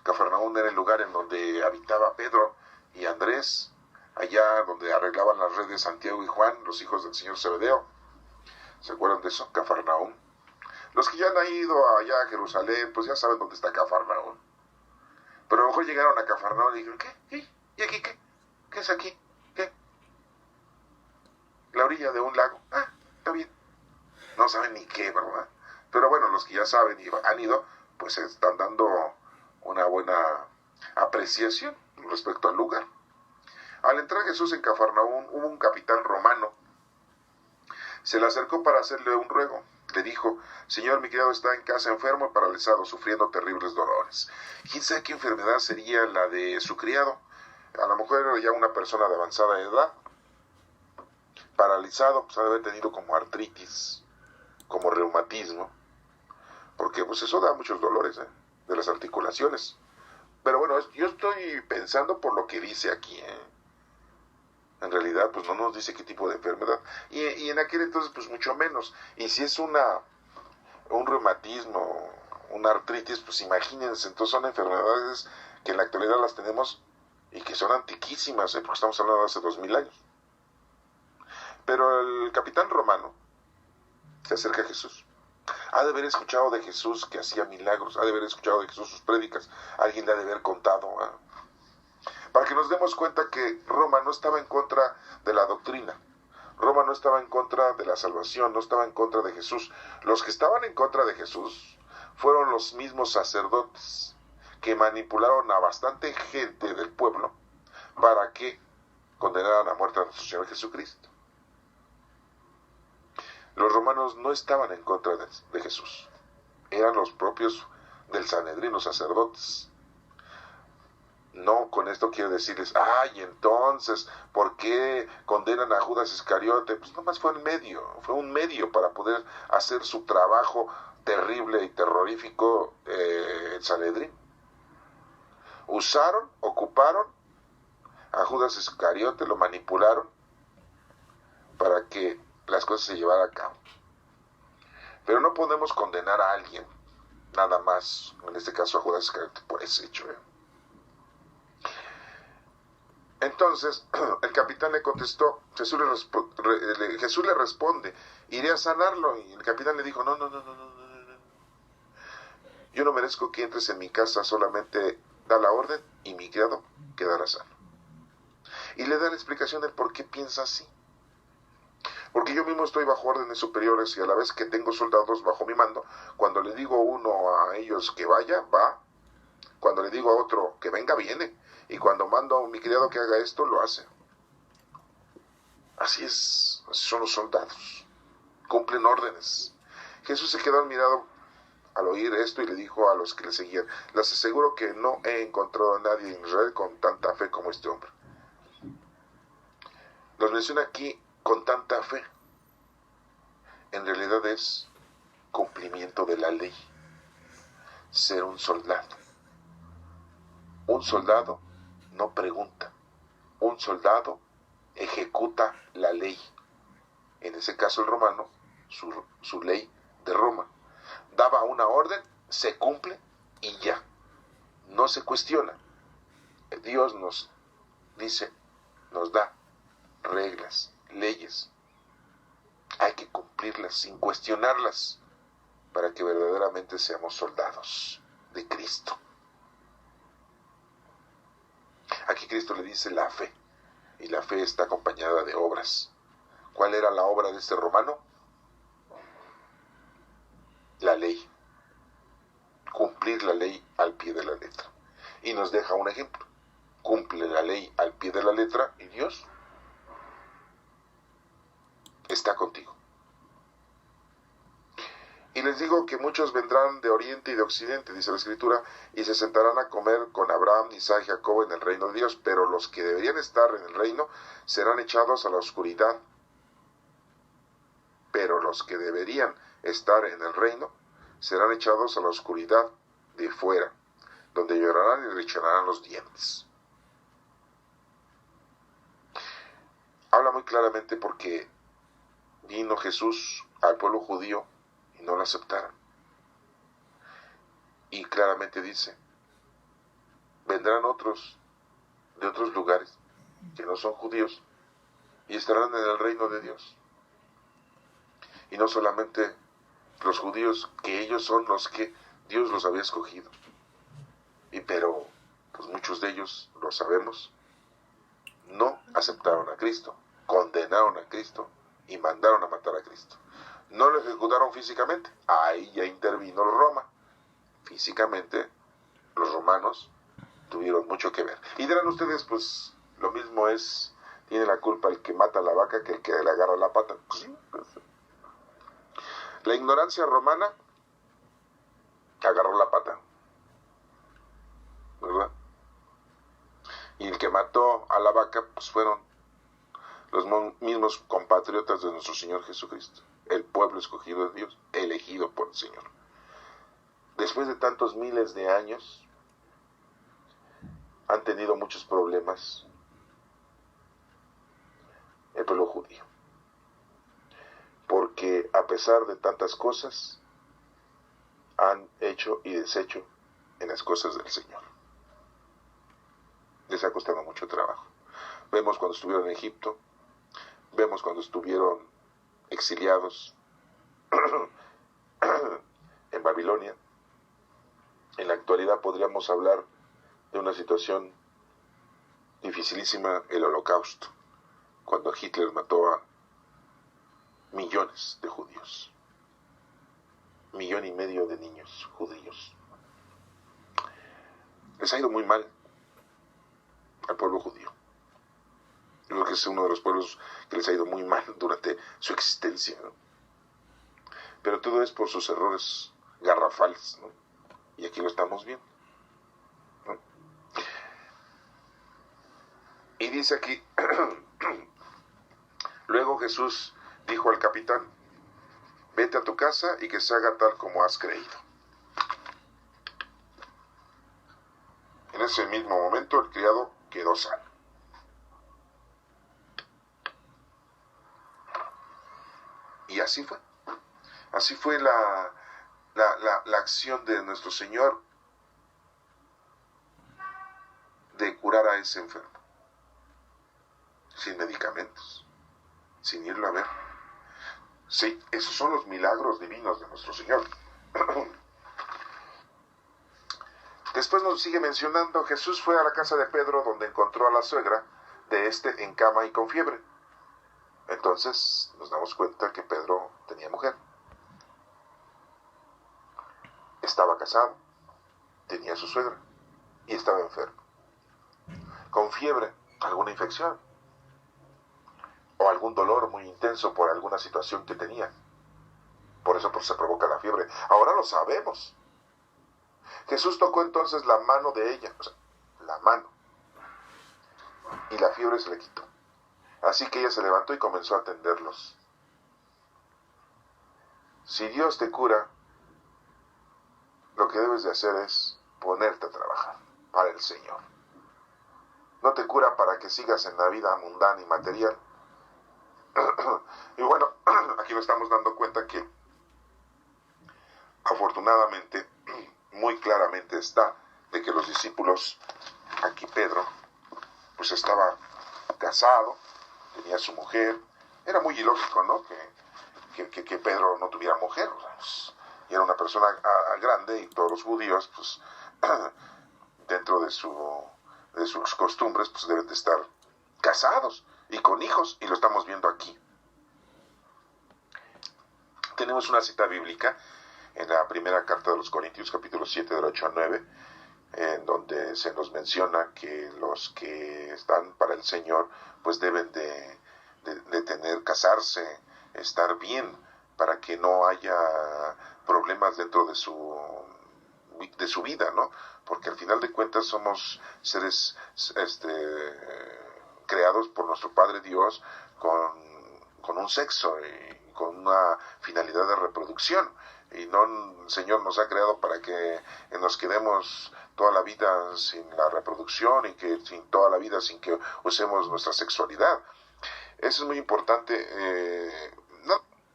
Cafarnaúm era el lugar en donde habitaba Pedro y Andrés, allá donde arreglaban las redes Santiago y Juan, los hijos del señor Zebedeo. ¿Se acuerdan de eso? Cafarnaúm. Los que ya han ido allá a Jerusalén, pues ya saben dónde está Cafarnaúm. Pero a lo mejor llegaron a Cafarnaúm y dijeron, ¿qué? ¿Y aquí qué? ¿Qué es aquí? ¿Qué? La orilla de un lago. Ah, está bien. No saben ni qué, ¿verdad? Pero bueno, los que ya saben y han ido, pues están dando una buena apreciación respecto al lugar. Al entrar Jesús en Cafarnaúm, hubo un capitán romano. Se le acercó para hacerle un ruego. Le dijo, Señor, mi criado está en casa enfermo y paralizado, sufriendo terribles dolores. ¿Quién sabe qué enfermedad sería la de su criado? A lo mejor era ya una persona de avanzada edad. Paralizado, pues ha de haber tenido como artritis, como reumatismo. Porque pues eso da muchos dolores, de las articulaciones. Pero bueno, yo estoy pensando por lo que dice aquí, En realidad, pues no nos dice qué tipo de enfermedad. Y en aquel entonces, pues mucho menos. Y si es un reumatismo, una artritis, pues imagínense. Entonces son enfermedades que en la actualidad las tenemos y que son antiquísimas, porque estamos hablando de hace 2000 años. Pero el capitán romano se acerca a Jesús. Ha de haber escuchado de Jesús que hacía milagros, ha de haber escuchado de Jesús sus prédicas, alguien le ha de haber contado, para que nos demos cuenta que Roma no estaba en contra de la doctrina, Roma no estaba en contra de la salvación, no estaba en contra de Jesús. Los que estaban en contra de Jesús fueron los mismos sacerdotes que manipularon a bastante gente del pueblo para que condenaran a muerte a nuestro Señor Jesucristo. Los romanos no estaban en contra de Jesús, eran los propios del Sanedrín, los sacerdotes. No, con esto quiero decirles, entonces, ¿por qué condenan a Judas Iscariote? Pues nomás fue un medio para poder hacer su trabajo terrible y terrorífico, el Sanedrín. Ocuparon a Judas Iscariote, lo manipularon para que las cosas se llevaran a cabo. Pero no podemos condenar a alguien, nada más, en este caso a Judas Iscariote, por ese hecho. Entonces, el capitán le contestó, Jesús le responde, iré a sanarlo. Y el capitán le dijo, no. Yo no merezco que entres en mi casa, solamente da la orden y mi criado quedará sano. Y le da la explicación del por qué piensa así. Porque yo mismo estoy bajo órdenes superiores y a la vez que tengo soldados bajo mi mando, cuando le digo a uno a ellos que vaya, va. Cuando le digo a otro que venga, viene. Y cuando mando a mi criado que haga esto, lo hace. Así son los soldados. Cumplen órdenes. Jesús se quedó admirado al oír esto y le dijo a los que le seguían, les aseguro que no he encontrado a nadie en Israel con tanta fe como este hombre. Nos menciona aquí con tanta fe. En realidad es cumplimiento de la ley. Ser un soldado. Un soldado no pregunta. Un soldado ejecuta la ley. En ese caso el romano, su ley de Roma. Daba una orden, se cumple y ya. No se cuestiona. Dios nos dice, nos da reglas, leyes. Hay que cumplirlas sin cuestionarlas para que verdaderamente seamos soldados de Cristo. Aquí Cristo le dice la fe, y la fe está acompañada de obras. ¿Cuál era la obra de este romano? La ley. cumplir la ley al pie de la letra. Y nos deja un ejemplo. Cumple la ley al pie de la letra y Dios está contigo. Y les digo que muchos vendrán de oriente y de occidente, dice la Escritura, y se sentarán a comer con Abraham, Isaac y Jacob en el reino de Dios, pero los que deberían estar en el reino serán echados a la oscuridad. Pero los que deberían estar en el reino serán echados a la oscuridad de fuera, donde llorarán y rechinarán los dientes. Habla muy claramente porque vino Jesús al pueblo judío y no lo aceptaron. Y claramente dice, vendrán otros de otros lugares que no son judíos y estarán en el reino de Dios. Y no solamente los judíos, que ellos son los que Dios los había escogido. Pero pues muchos de ellos, lo sabemos, no aceptaron a Cristo, condenaron a Cristo y mandaron a matar a Cristo. No lo ejecutaron físicamente, ahí ya intervino Roma. Físicamente, los romanos tuvieron mucho que ver. Y dirán ustedes, pues, lo mismo es, tiene la culpa el que mata a la vaca que el que le agarra la pata. Pues, sí, pues, la ignorancia romana agarró la pata, ¿verdad? Y el que mató a la vaca, pues fueron los mismos compatriotas de nuestro Señor Jesucristo, el pueblo escogido de Dios, elegido por el Señor. Después de tantos miles de años, han tenido muchos problemas el pueblo judío, porque a pesar de tantas cosas, han hecho y deshecho en las cosas del Señor. Les ha costado mucho trabajo. Vemos cuando estuvieron en Egipto, vemos cuando estuvieron exiliados en Babilonia. En la actualidad podríamos hablar de una situación dificilísima, el Holocausto, cuando Hitler mató a millones de judíos, 1,5 millones de niños judíos. Les ha ido muy mal al pueblo judío. Yo creo que es uno de los pueblos que les ha ido muy mal durante su existencia, ¿no? Pero todo es por sus errores garrafales, ¿no? Y aquí lo estamos viendo, ¿no? Y dice aquí, luego Jesús dijo al capitán, vete a tu casa y que se haga tal como has creído. En ese mismo momento el criado quedó sano. Y así fue. Así fue la acción de nuestro Señor de curar a ese enfermo. Sin medicamentos, sin irlo a ver. Sí, esos son los milagros divinos de nuestro Señor. Después nos sigue mencionando, Jesús fue a la casa de Pedro donde encontró a la suegra de este en cama y con fiebre. Entonces nos damos cuenta que Pedro tenía mujer. Estaba casado, tenía su suegra y estaba enfermo. Con fiebre, alguna infección o algún dolor muy intenso por alguna situación que tenía. Por eso se provoca la fiebre. Ahora lo sabemos. Jesús tocó entonces la mano de ella, o sea, la mano, y la fiebre se le quitó. Así que ella se levantó y comenzó a atenderlos. Si Dios te cura, lo que debes de hacer es ponerte a trabajar para el Señor. No te cura para que sigas en la vida mundana y material. Y bueno, aquí nos estamos dando cuenta que afortunadamente, muy claramente está de que los discípulos, aquí Pedro, pues estaba casado, tenía su mujer. Era muy ilógico, ¿no? Que Pedro no tuviera mujer. Y era una persona grande y todos los judíos, pues, dentro de sus costumbres, pues deben de estar casados y con hijos, y lo estamos viendo aquí. Tenemos una cita bíblica en la primera carta de los Corintios, capítulo 7, del 8 al 9, en donde se nos menciona que los que están para el Señor pues deben de casarse, estar bien, para que no haya problemas dentro de su vida, ¿no? Porque al final de cuentas somos seres creados por nuestro Padre Dios con un sexo y con una finalidad de reproducción. Y no, el Señor nos ha creado para que nos quedemos toda la vida sin la reproducción y que toda la vida sin que usemos nuestra sexualidad. Eso es muy importante.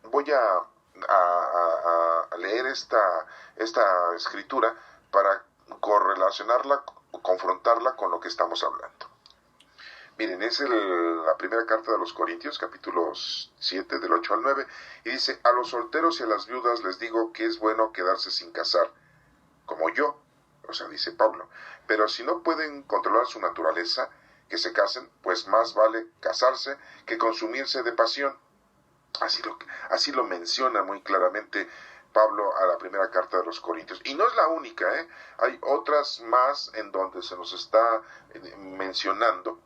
Voy a leer esta escritura para correlacionarla, confrontarla con lo que estamos hablando. Miren, es la primera carta de los Corintios, capítulo 7, del 8 al 9, y dice: a los solteros y a las viudas les digo que es bueno quedarse sin casar, como yo, o sea, dice Pablo, pero si no pueden controlar su naturaleza, que se casen, pues más vale casarse que consumirse de pasión. Así lo menciona muy claramente Pablo a la primera carta de los Corintios. Y no es la única, hay otras más en donde se nos está mencionando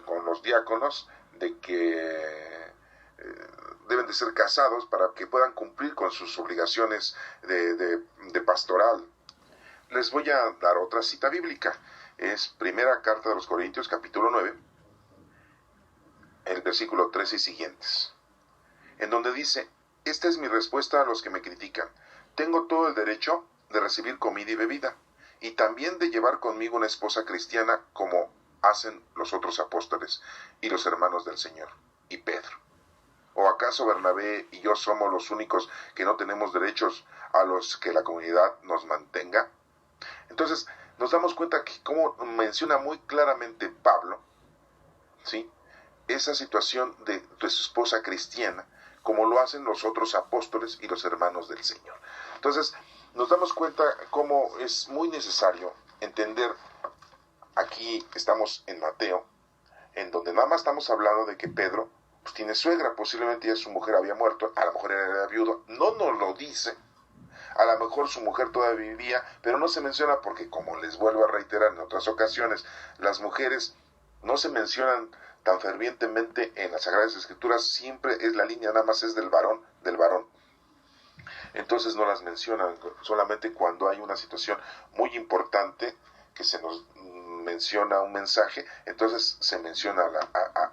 con los diáconos de que deben de ser casados para que puedan cumplir con sus obligaciones de pastoral. Les voy a dar otra cita bíblica. Es primera carta de los Corintios, capítulo 9, el versículo 13 y siguientes, en donde dice: esta es mi respuesta a los que me critican. Tengo todo el derecho de recibir comida y bebida, y también de llevar conmigo una esposa cristiana, como hacen los otros apóstoles y los hermanos del Señor, y Pedro. ¿O acaso Bernabé y yo somos los únicos que no tenemos derechos a los que la comunidad nos mantenga? Entonces, nos damos cuenta que, como menciona muy claramente Pablo, ¿sí?, esa situación de su esposa cristiana, como lo hacen los otros apóstoles y los hermanos del Señor. Entonces, nos damos cuenta cómo es muy necesario entender. Aquí estamos en Mateo, en donde nada más estamos hablando de que Pedro pues tiene suegra, posiblemente ya su mujer había muerto, a lo mejor era viudo, no nos lo dice, a lo mejor su mujer todavía vivía, pero no se menciona porque, como les vuelvo a reiterar en otras ocasiones, las mujeres no se mencionan tan fervientemente en las Sagradas Escrituras, siempre es la línea, nada más es del varón. Entonces no las mencionan, solamente cuando hay una situación muy importante que se nos menciona un mensaje, entonces se menciona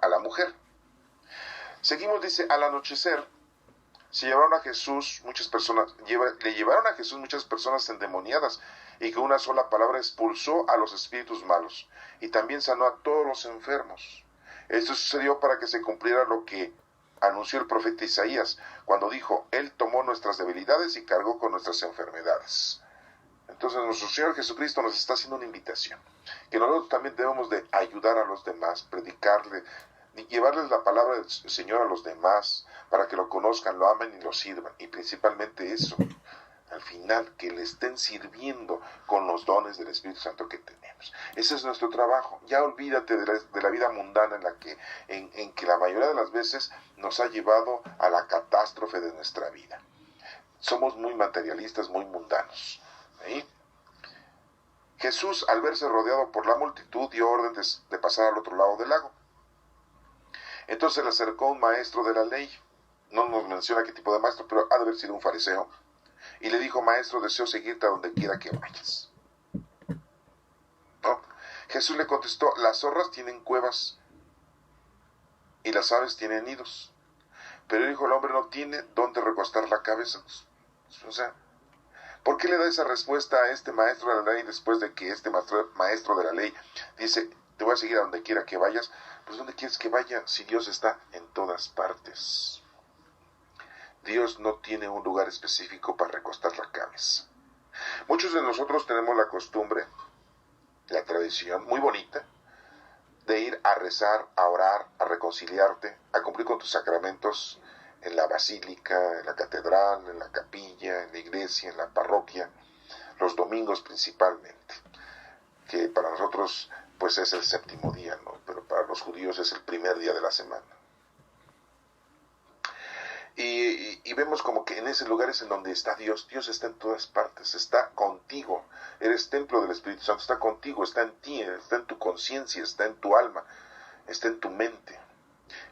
a la mujer. Seguimos, dice: al anochecer se llevaron a Jesús muchas personas, le llevaron a Jesús muchas personas endemoniadas, y con una sola palabra expulsó a los espíritus malos, y también sanó a todos los enfermos. Esto sucedió para que se cumpliera lo que anunció el profeta Isaías, cuando dijo: Él tomó nuestras debilidades y cargó con nuestras enfermedades. Entonces nuestro Señor Jesucristo nos está haciendo una invitación, que nosotros también debemos de ayudar a los demás, predicarle, llevarles la palabra del Señor a los demás, para que lo conozcan, lo amen y lo sirvan, y principalmente eso, al final, que le estén sirviendo con los dones del Espíritu Santo que tenemos. Ese es nuestro trabajo. Ya olvídate de la vida mundana en que la mayoría de las veces nos ha llevado a la catástrofe de nuestra vida. Somos muy materialistas, muy mundanos. ¿Sí? Jesús, al verse rodeado por la multitud, dio orden de pasar al otro lado del lago. Entonces le acercó un maestro de la ley. No nos menciona qué tipo de maestro, pero ha de haber sido un fariseo. Y le dijo: Maestro, deseo seguirte a donde quiera que vayas. ¿No? Jesús le contestó: las zorras tienen cuevas y las aves tienen nidos, pero el Hijo del Hombre no tiene dónde recostar la cabeza. O sea, ¿por qué le da esa respuesta a este maestro de la ley después de que este maestro de la ley dice: te voy a seguir a donde quiera que vayas? Pues ¿dónde quieres que vaya si Dios está en todas partes? Dios no tiene un lugar específico para recostar la cabeza. Muchos de nosotros tenemos la costumbre, la tradición muy bonita, de ir a rezar, a orar, a reconciliarte, a cumplir con tus sacramentos en la basílica, en la catedral, en la capilla, en la iglesia, en la parroquia, los domingos principalmente, que para nosotros pues es el séptimo día, ¿no? Pero para los judíos es el primer día de la semana. Y vemos como que en ese lugar es en donde está Dios. Dios está en todas partes, está contigo. Eres templo del Espíritu Santo, está contigo, está en ti, está en tu conciencia, está en tu alma, está en tu mente.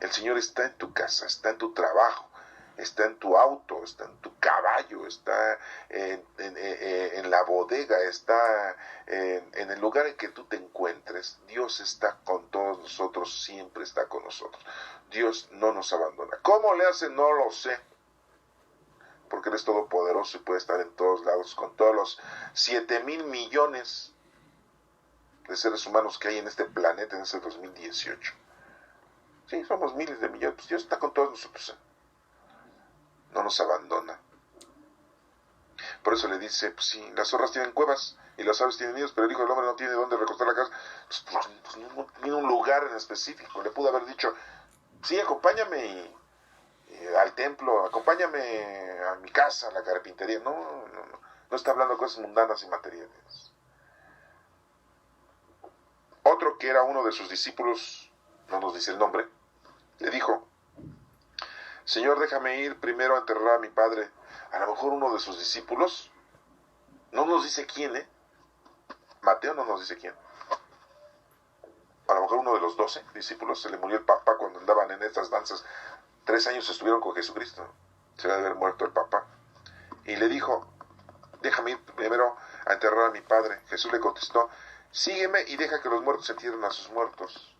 El Señor está en tu casa, está en tu trabajo, está en tu auto, está en tu caballo, está en la bodega, está en el lugar en que tú te encuentres. Dios está con todos nosotros, siempre está con nosotros. Dios no nos abandona. ¿Cómo le hace? No lo sé. Porque Él es todopoderoso y puede estar en todos lados, con todos los 7,000 millones de seres humanos que hay en este planeta en ese 2018. Sí, somos miles de millones. Pues Dios está con todos nosotros. No nos abandona. Por eso le dice, pues sí, las zorras tienen cuevas y las aves tienen nidos, pero el Hijo del Hombre no tiene dónde recostar la cabeza. Pues no tiene un lugar en específico. Le pudo haber dicho, sí, acompáñame al templo, acompáñame a mi casa, a la carpintería. No está hablando de cosas mundanas y materiales. Otro que era uno de sus discípulos, no nos dice el nombre, le dijo, Señor, déjame ir primero a enterrar a mi padre. A lo mejor uno de sus discípulos, no nos dice quién, Mateo no nos dice quién. A lo mejor uno de los 12 discípulos, se le murió el papá cuando andaban en estas danzas. 3 años estuvieron con Jesucristo. Se debe haber muerto el papá. Y le dijo, déjame ir primero a enterrar a mi padre. Jesús le contestó, sígueme y deja que los muertos entierren a sus muertos.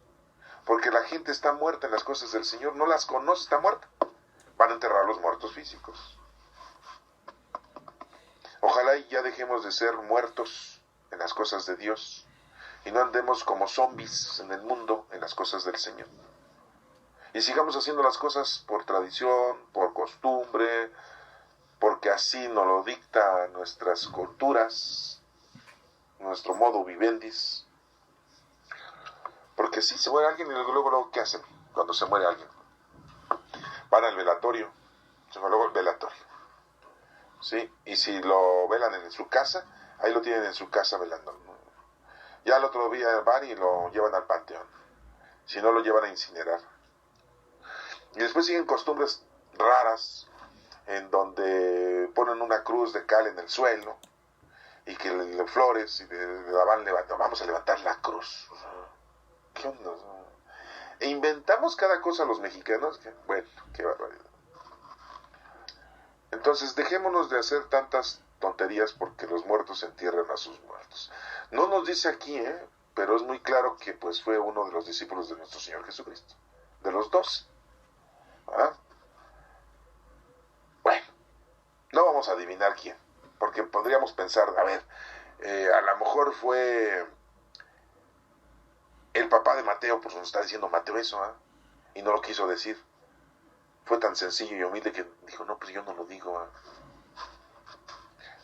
Porque la gente está muerta en las cosas del Señor, no las conoce, está muerta. Van a enterrar a los muertos físicos. Ojalá y ya dejemos de ser muertos en las cosas de Dios y no andemos como zombies en el mundo en las cosas del Señor. Y sigamos haciendo las cosas por tradición, por costumbre, porque así nos lo dicta nuestras culturas, nuestro modo vivendis. Porque si se muere alguien y luego ¿qué hacen cuando se muere alguien? Van al velatorio, luego al velatorio. ¿Sí? Y si lo velan en su casa, ahí lo tienen en su casa velando. Ya el otro día van y lo llevan al panteón. Si no, lo llevan a incinerar. Y después siguen costumbres raras, en donde ponen una cruz de cal en el suelo, y que le flores, y la van levantando, vamos a levantar la cruz. ¿Qué onda? E inventamos cada cosa los mexicanos, que, bueno, qué barbaridad. Entonces dejémonos de hacer tantas tonterías porque los muertos entierran a sus muertos. No nos dice aquí, pero es muy claro que pues fue uno de los discípulos de nuestro Señor Jesucristo, de los 12. ¿Ah? Bueno, no vamos a adivinar quién, porque podríamos pensar, a ver, a lo mejor fue el papá de Mateo, pues nos está diciendo Mateo eso, y no lo quiso decir. Fue tan sencillo y humilde que dijo, no, pues yo no lo digo.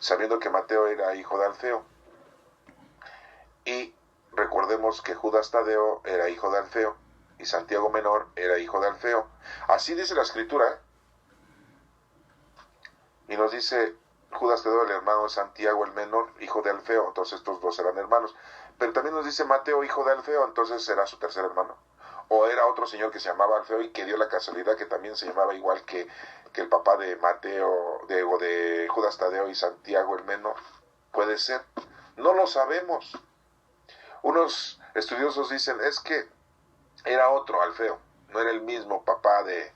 Sabiendo que Mateo era hijo de Alfeo. Y recordemos que Judas Tadeo era hijo de Alfeo y Santiago Menor era hijo de Alfeo. Así dice la escritura. Y nos dice Judas Tadeo, el hermano de Santiago el Menor, hijo de Alfeo. Entonces estos dos eran hermanos. Pero también nos dice Mateo, hijo de Alfeo, entonces será su tercer hermano. O era otro señor que se llamaba Alfeo y que dio la casualidad que también se llamaba igual que el papá de Mateo, de Judas Tadeo y Santiago el Menor. Puede ser. No lo sabemos. Unos estudiosos dicen, es que era otro Alfeo. No era el mismo papá de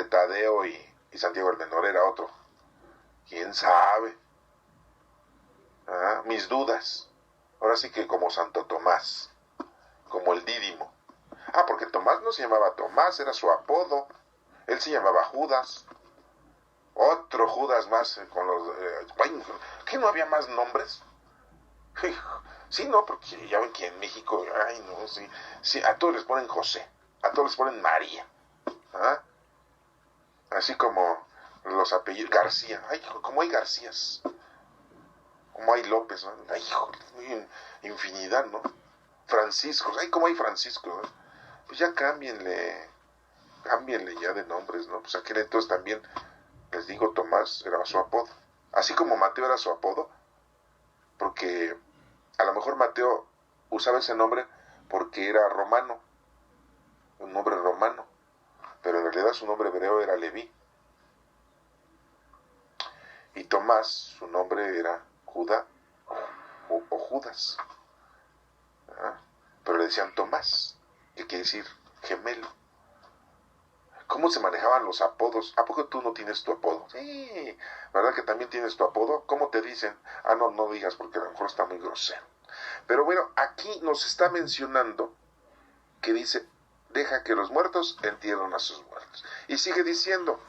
Tadeo y Santiago el Menor, era otro. ¿Quién sabe? Mis dudas. Ahora sí que como Santo Tomás, como el Dídimo. Porque Tomás no se llamaba Tomás, era su apodo. Él se llamaba Judas. Otro Judas más con los... ¿qué no había más nombres? Sí, no, porque ya ven que en México, sí, a todos les ponen José, a todos les ponen María. Así como los apellidos, García. Como hay Garcías, como hay López, ¿no? Infinidad, ¿no? Francisco, como hay Francisco, ¿no? Pues ya cámbienle ya de nombres, ¿no? Pues aquel entonces también, les digo, Tomás era su apodo. Así como Mateo era su apodo, porque a lo mejor Mateo usaba ese nombre porque era romano, un nombre romano, pero en realidad su nombre hebreo era Leví. Y Tomás, su nombre era Judá o Judas, ¿verdad? Pero le decían Tomás, que quiere decir gemelo. ¿Cómo se manejaban los apodos? ¿A poco tú no tienes tu apodo? Sí, ¿verdad que también tienes tu apodo? ¿Cómo te dicen? Ah, no, no digas porque a lo mejor está muy grosero. Pero bueno, aquí nos está mencionando que dice, deja que los muertos entierren a sus muertos. Y sigue diciendo,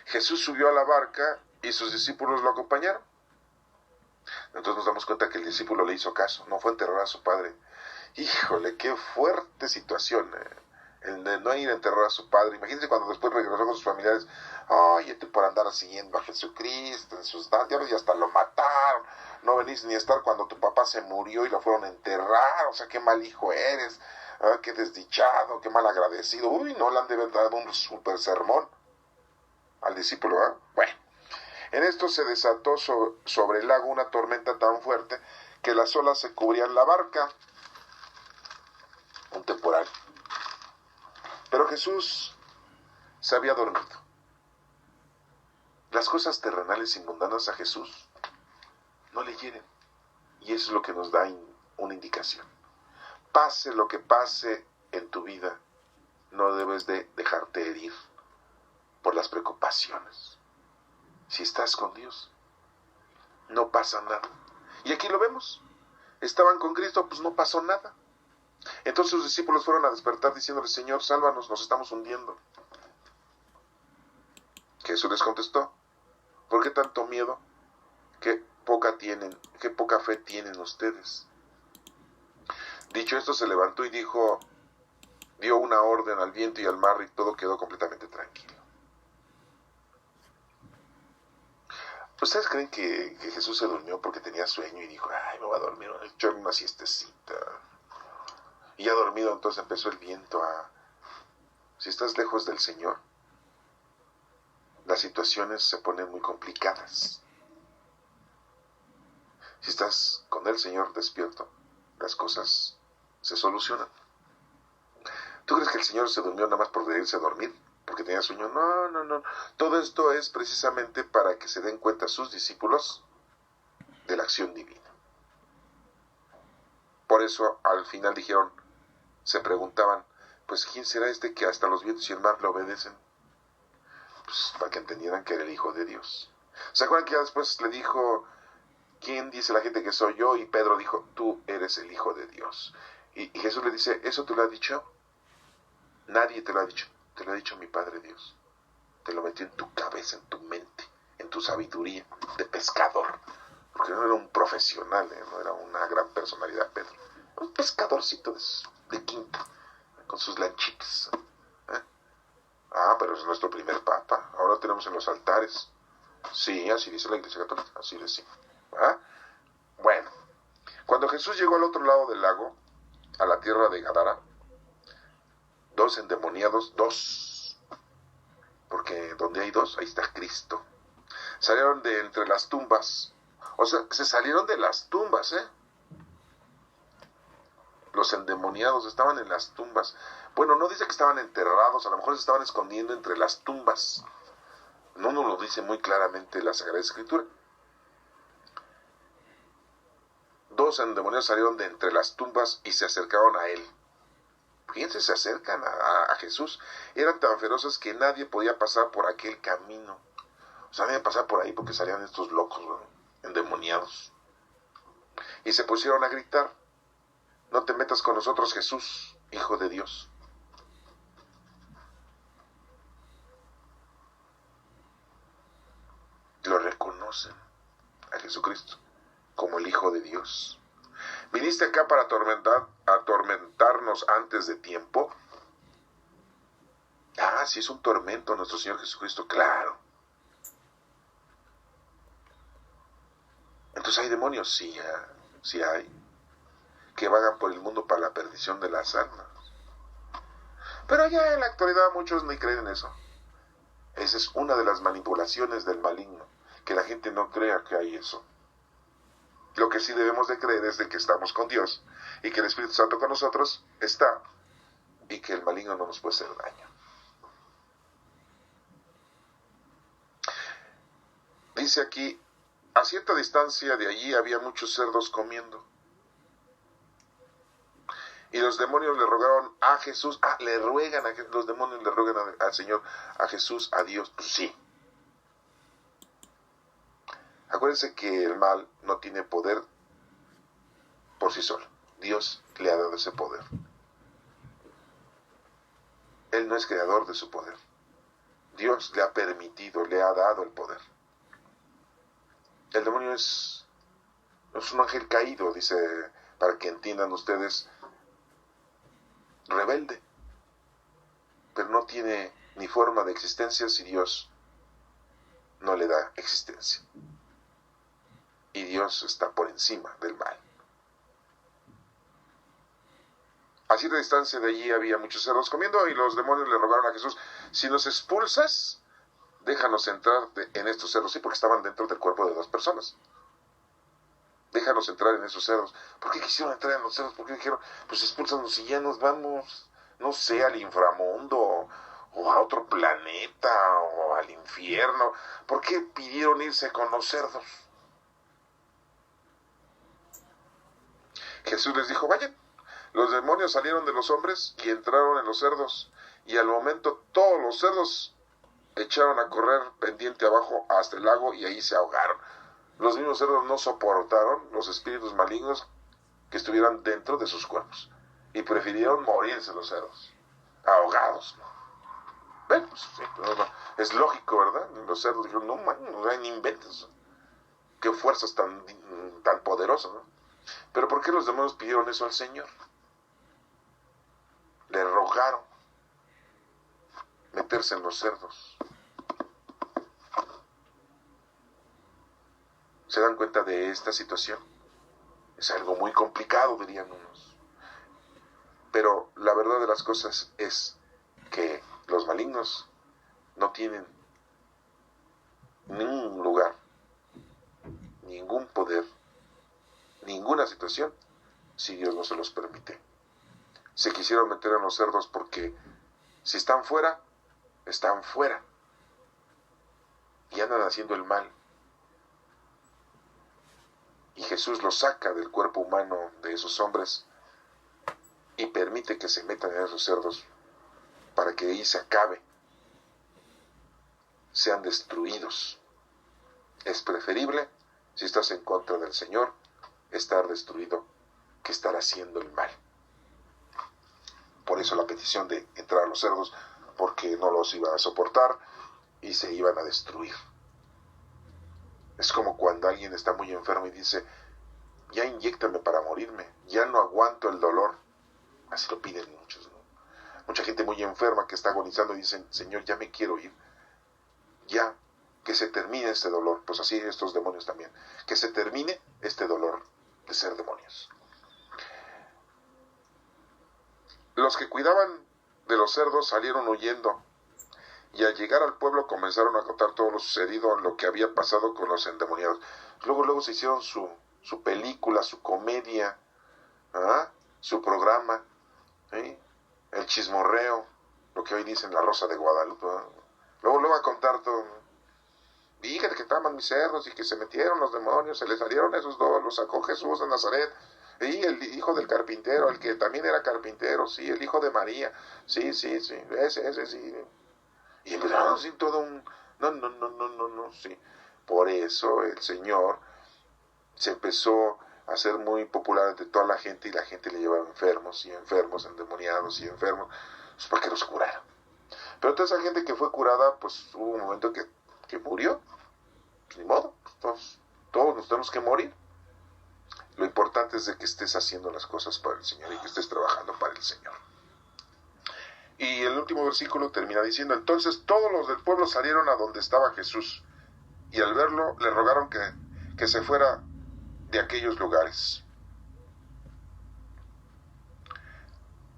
Jesús subió a la barca y sus discípulos lo acompañaron. Entonces nos damos cuenta que el discípulo le hizo caso, no fue a enterrar a su padre. Híjole, qué fuerte situación, el de no ir a enterrar a su padre. Imagínense cuando después regresó con sus familiares, oye, tú por andar siguiendo a Jesucristo en sus datos, y hasta lo mataron, no venís ni a estar cuando tu papá se murió y lo fueron a enterrar, o sea, qué mal hijo eres, qué desdichado, qué mal agradecido. Uy, no le han de haber dado un super sermón al discípulo, ¿eh? Bueno, en esto se desató sobre el lago una tormenta tan fuerte que las olas se cubrían la barca, un temporal. Pero Jesús se había dormido. Las cosas terrenales y mundanas a Jesús no le hieren. Y eso es lo que nos da una indicación. Pase lo que pase en tu vida, no debes de dejarte herir por las preocupaciones. Si estás con Dios, no pasa nada. Y aquí lo vemos. Estaban con Cristo, pues no pasó nada. Entonces sus discípulos fueron a despertar diciéndole, Señor, sálvanos, nos estamos hundiendo. Jesús les contestó, ¿por qué tanto miedo? Qué poca fe tienen ustedes. Dicho esto, se levantó y dio una orden al viento y al mar y todo quedó completamente tranquilo. ¿Ustedes creen que Jesús se durmió porque tenía sueño y dijo, ay, me voy a dormir, echar una siestecita? Y ya dormido, entonces empezó el viento a... Si estás lejos del Señor, las situaciones se ponen muy complicadas. Si estás con el Señor despierto, las cosas se solucionan. ¿Tú crees que el Señor se durmió nada más por irse a dormir? Porque tenía sueño. No. Todo esto es precisamente para que se den cuenta sus discípulos de la acción divina. Por eso al final se preguntaban, pues ¿quién será este que hasta los vientos y el mar le obedecen? Pues para que entendieran que era el Hijo de Dios. ¿Se acuerdan que ya después le dijo, ¿quién dice la gente que soy yo? Y Pedro dijo, tú eres el Hijo de Dios. Y Jesús le dice, ¿eso te lo ha dicho? Nadie te lo ha dicho. Te lo ha dicho mi Padre Dios. Te lo metió en tu cabeza, en tu mente, en tu sabiduría de pescador. Porque no era un profesional, no era una gran personalidad, Pedro. Un pescadorcito de quinta, con sus lanchitas. Pero es nuestro primer papa. Ahora lo tenemos en los altares. Sí, así dice la Iglesia Católica, así decía. Bueno, cuando Jesús llegó al otro lado del lago, a la tierra de Gadara, dos endemoniados, porque donde hay dos, ahí está Cristo, salieron de entre las tumbas. O sea, se salieron de las tumbas, Los endemoniados estaban en las tumbas. Bueno, no dice que estaban enterrados, a lo mejor se estaban escondiendo entre las tumbas. No nos lo dice muy claramente la Sagrada Escritura. Dos endemoniados salieron de entre las tumbas y se acercaron a él. Fíjense, se acercan a Jesús. Eran tan feroces que nadie podía pasar por aquel camino. O sea, nadie pasaba por ahí porque salían estos locos, endemoniados. Y se pusieron a gritar, no te metas con nosotros, Jesús, Hijo de Dios. Lo reconocen a Jesucristo como el Hijo de Dios. ¿Viniste acá para atormentarnos antes de tiempo? Sí es un tormento nuestro Señor Jesucristo, claro. Entonces, ¿hay demonios? Sí hay. Que vagan por el mundo para la perdición de las almas. Pero ya en la actualidad muchos ni creen en eso. Esa es una de las manipulaciones del maligno, que la gente no crea que hay eso. Lo que sí debemos de creer es de que estamos con Dios y que el Espíritu Santo con nosotros está y que el maligno no nos puede hacer daño. Dice aquí, a cierta distancia de allí había muchos cerdos comiendo. Y los demonios le rogaron a Jesús, le ruegan los demonios le ruegan al Señor, a Jesús, a Dios. Pues sí. Acuérdense que el mal no tiene poder por sí solo. Dios le ha dado ese poder. Él no es creador de su poder. Dios le ha permitido, le ha dado el poder. El demonio es un ángel caído, dice, para que entiendan ustedes, rebelde, pero no tiene ni forma de existencia si Dios no le da existencia. Y Dios está por encima del mal. A cierta distancia de allí había muchos cerdos comiendo y los demonios le rogaron a Jesús, si nos expulsas, déjanos entrar en estos cerdos. Sí, porque estaban dentro del cuerpo de 2 personas. Déjanos entrar en esos cerdos. ¿Por qué quisieron entrar en los cerdos? ¿Por qué dijeron, pues expúlsanos y ya nos vamos, no sé, al inframundo, o a otro planeta, o al infierno? ¿Por qué pidieron irse con los cerdos? Jesús les dijo, vayan. Los demonios salieron de los hombres y entraron en los cerdos. Y al momento todos los cerdos echaron a correr pendiente abajo hasta el lago y ahí se ahogaron. Los mismos cerdos no soportaron los espíritus malignos que estuvieran dentro de sus cuerpos y prefirieron morirse los cerdos, ahogados. Bueno, pues, sí, no, es lógico, ¿verdad? Los cerdos dijeron, no man, no hay ni inventes. Qué fuerzas tan poderosas, ¿no? Pero ¿por qué los demonios pidieron eso al Señor? Le rogaron meterse en los cerdos. ¿Se dan cuenta de esta situación? Es algo muy complicado, dirían unos. Pero la verdad de las cosas es que los malignos no tienen ningún lugar, ningún poder, ninguna situación, si Dios no se los permite. Se quisieron meter en los cerdos porque si están fuera, están fuera. Y andan haciendo el mal. Y Jesús los saca del cuerpo humano de esos hombres y permite que se metan en esos cerdos para que ahí se acabe, sean destruidos. Es preferible, si estás en contra del Señor, estar destruido que estar haciendo el mal. Por eso la petición de entrar a los cerdos, porque no los iba a soportar y se iban a destruir. Es como cuando alguien está muy enfermo y dice, ya inyéctame para morirme, ya no aguanto el dolor. Así lo piden muchos, ¿no? Mucha gente muy enferma que está agonizando y dicen, Señor, ya me quiero ir, ya, que se termine este dolor. Pues así estos demonios también, que se termine este dolor de ser demonios. Los que cuidaban de los cerdos salieron huyendo y al llegar al pueblo comenzaron a contar todo lo sucedido, lo que había pasado con los endemoniados. Luego se hicieron su película, su comedia, su programa, ¿sí? El chismorreo, lo que hoy dicen la Rosa de Guadalupe. Luego a contar todo. Fíjate que estaban mis cerdos y que se metieron los demonios, se les salieron esos dos, los sacó Jesús de Nazaret. Y el hijo del carpintero, el que también era carpintero, sí, el hijo de María, sí, ese, sí. Y empezaron así todo un... No, sí. Por eso el Señor se empezó a hacer muy popular entre toda la gente y la gente le llevaba enfermos, endemoniados y enfermos, pues para que los curara. Pero toda esa gente que fue curada, pues hubo un momento que murió. Pues, ni modo, todos nos tenemos que morir. Lo importante es de que estés haciendo las cosas para el Señor y que estés trabajando para el Señor. Y el último versículo termina diciendo, entonces todos los del pueblo salieron a donde estaba Jesús, y al verlo le rogaron que se fuera de aquellos lugares.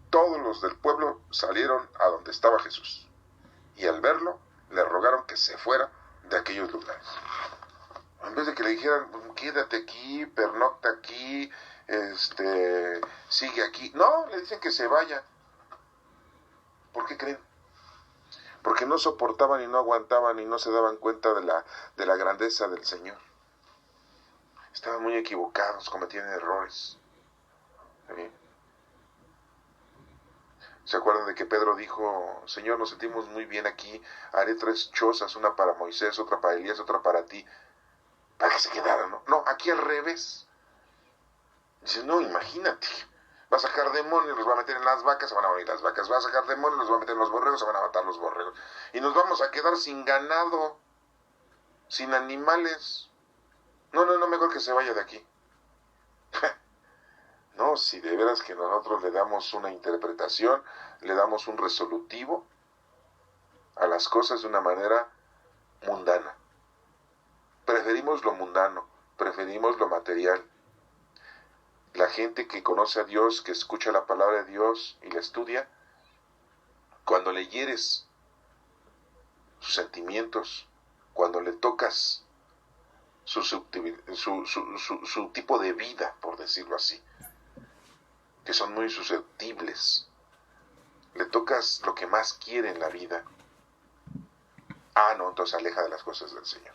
Todos los del pueblo salieron a donde estaba Jesús, y al verlo le rogaron que se fuera de aquellos lugares. En vez de que le dijeran, quédate aquí, pernocta aquí, sigue aquí. No, le dicen que se vaya. ¿Por qué creen? porque no soportaban y no aguantaban y no se daban cuenta de la grandeza del Señor. Estaban muy equivocados, cometían errores. ¿Sí? ¿Se acuerdan de que Pedro dijo, Señor, nos sentimos muy bien aquí, haré 3 chozas, una para Moisés, otra para Elías, otra para ti, para que se quedaran, ¿no? No, aquí al revés. Dice, no, imagínate, va a sacar demonios, los va a meter en las vacas, se van a morir las vacas, va a sacar demonios, los va a meter en los borregos, se van a matar los borregos. Y nos vamos a quedar sin ganado, sin animales. No, mejor que se vaya de aquí. No, si de veras que nosotros le damos una interpretación, le damos un resolutivo a las cosas de una manera mundana. Preferimos lo mundano, preferimos lo material. La gente que conoce a Dios, que escucha la palabra de Dios y la estudia, cuando le hieres sus sentimientos, cuando le tocas su tipo de vida, por decirlo así, que son muy susceptibles, le tocas lo que más quiere en la vida, no, entonces aleja de las cosas del Señor.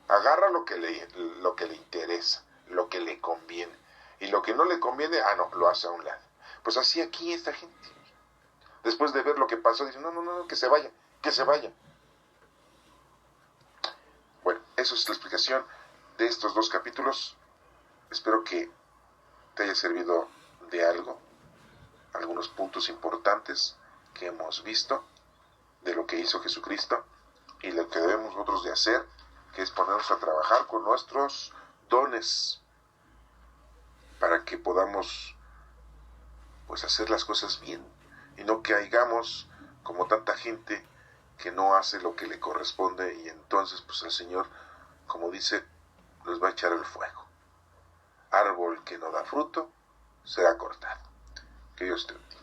Agarra lo que le interesa, lo que le conviene, y lo que no le conviene, no, lo hace a un lado. Pues así aquí esta gente, después de ver lo que pasó, dice, no, que se vaya, que se vaya. Bueno, eso es la explicación de estos 2 capítulos. Espero que te haya servido de algo, algunos puntos importantes que hemos visto de lo que hizo Jesucristo y lo que debemos nosotros de hacer, que es ponernos a trabajar con nuestros dones para que podamos pues hacer las cosas bien y no caigamos como tanta gente que no hace lo que le corresponde, y entonces pues el Señor, como dice, nos va a echar al fuego. Árbol que no da fruto será cortado. Que Dios te bendiga.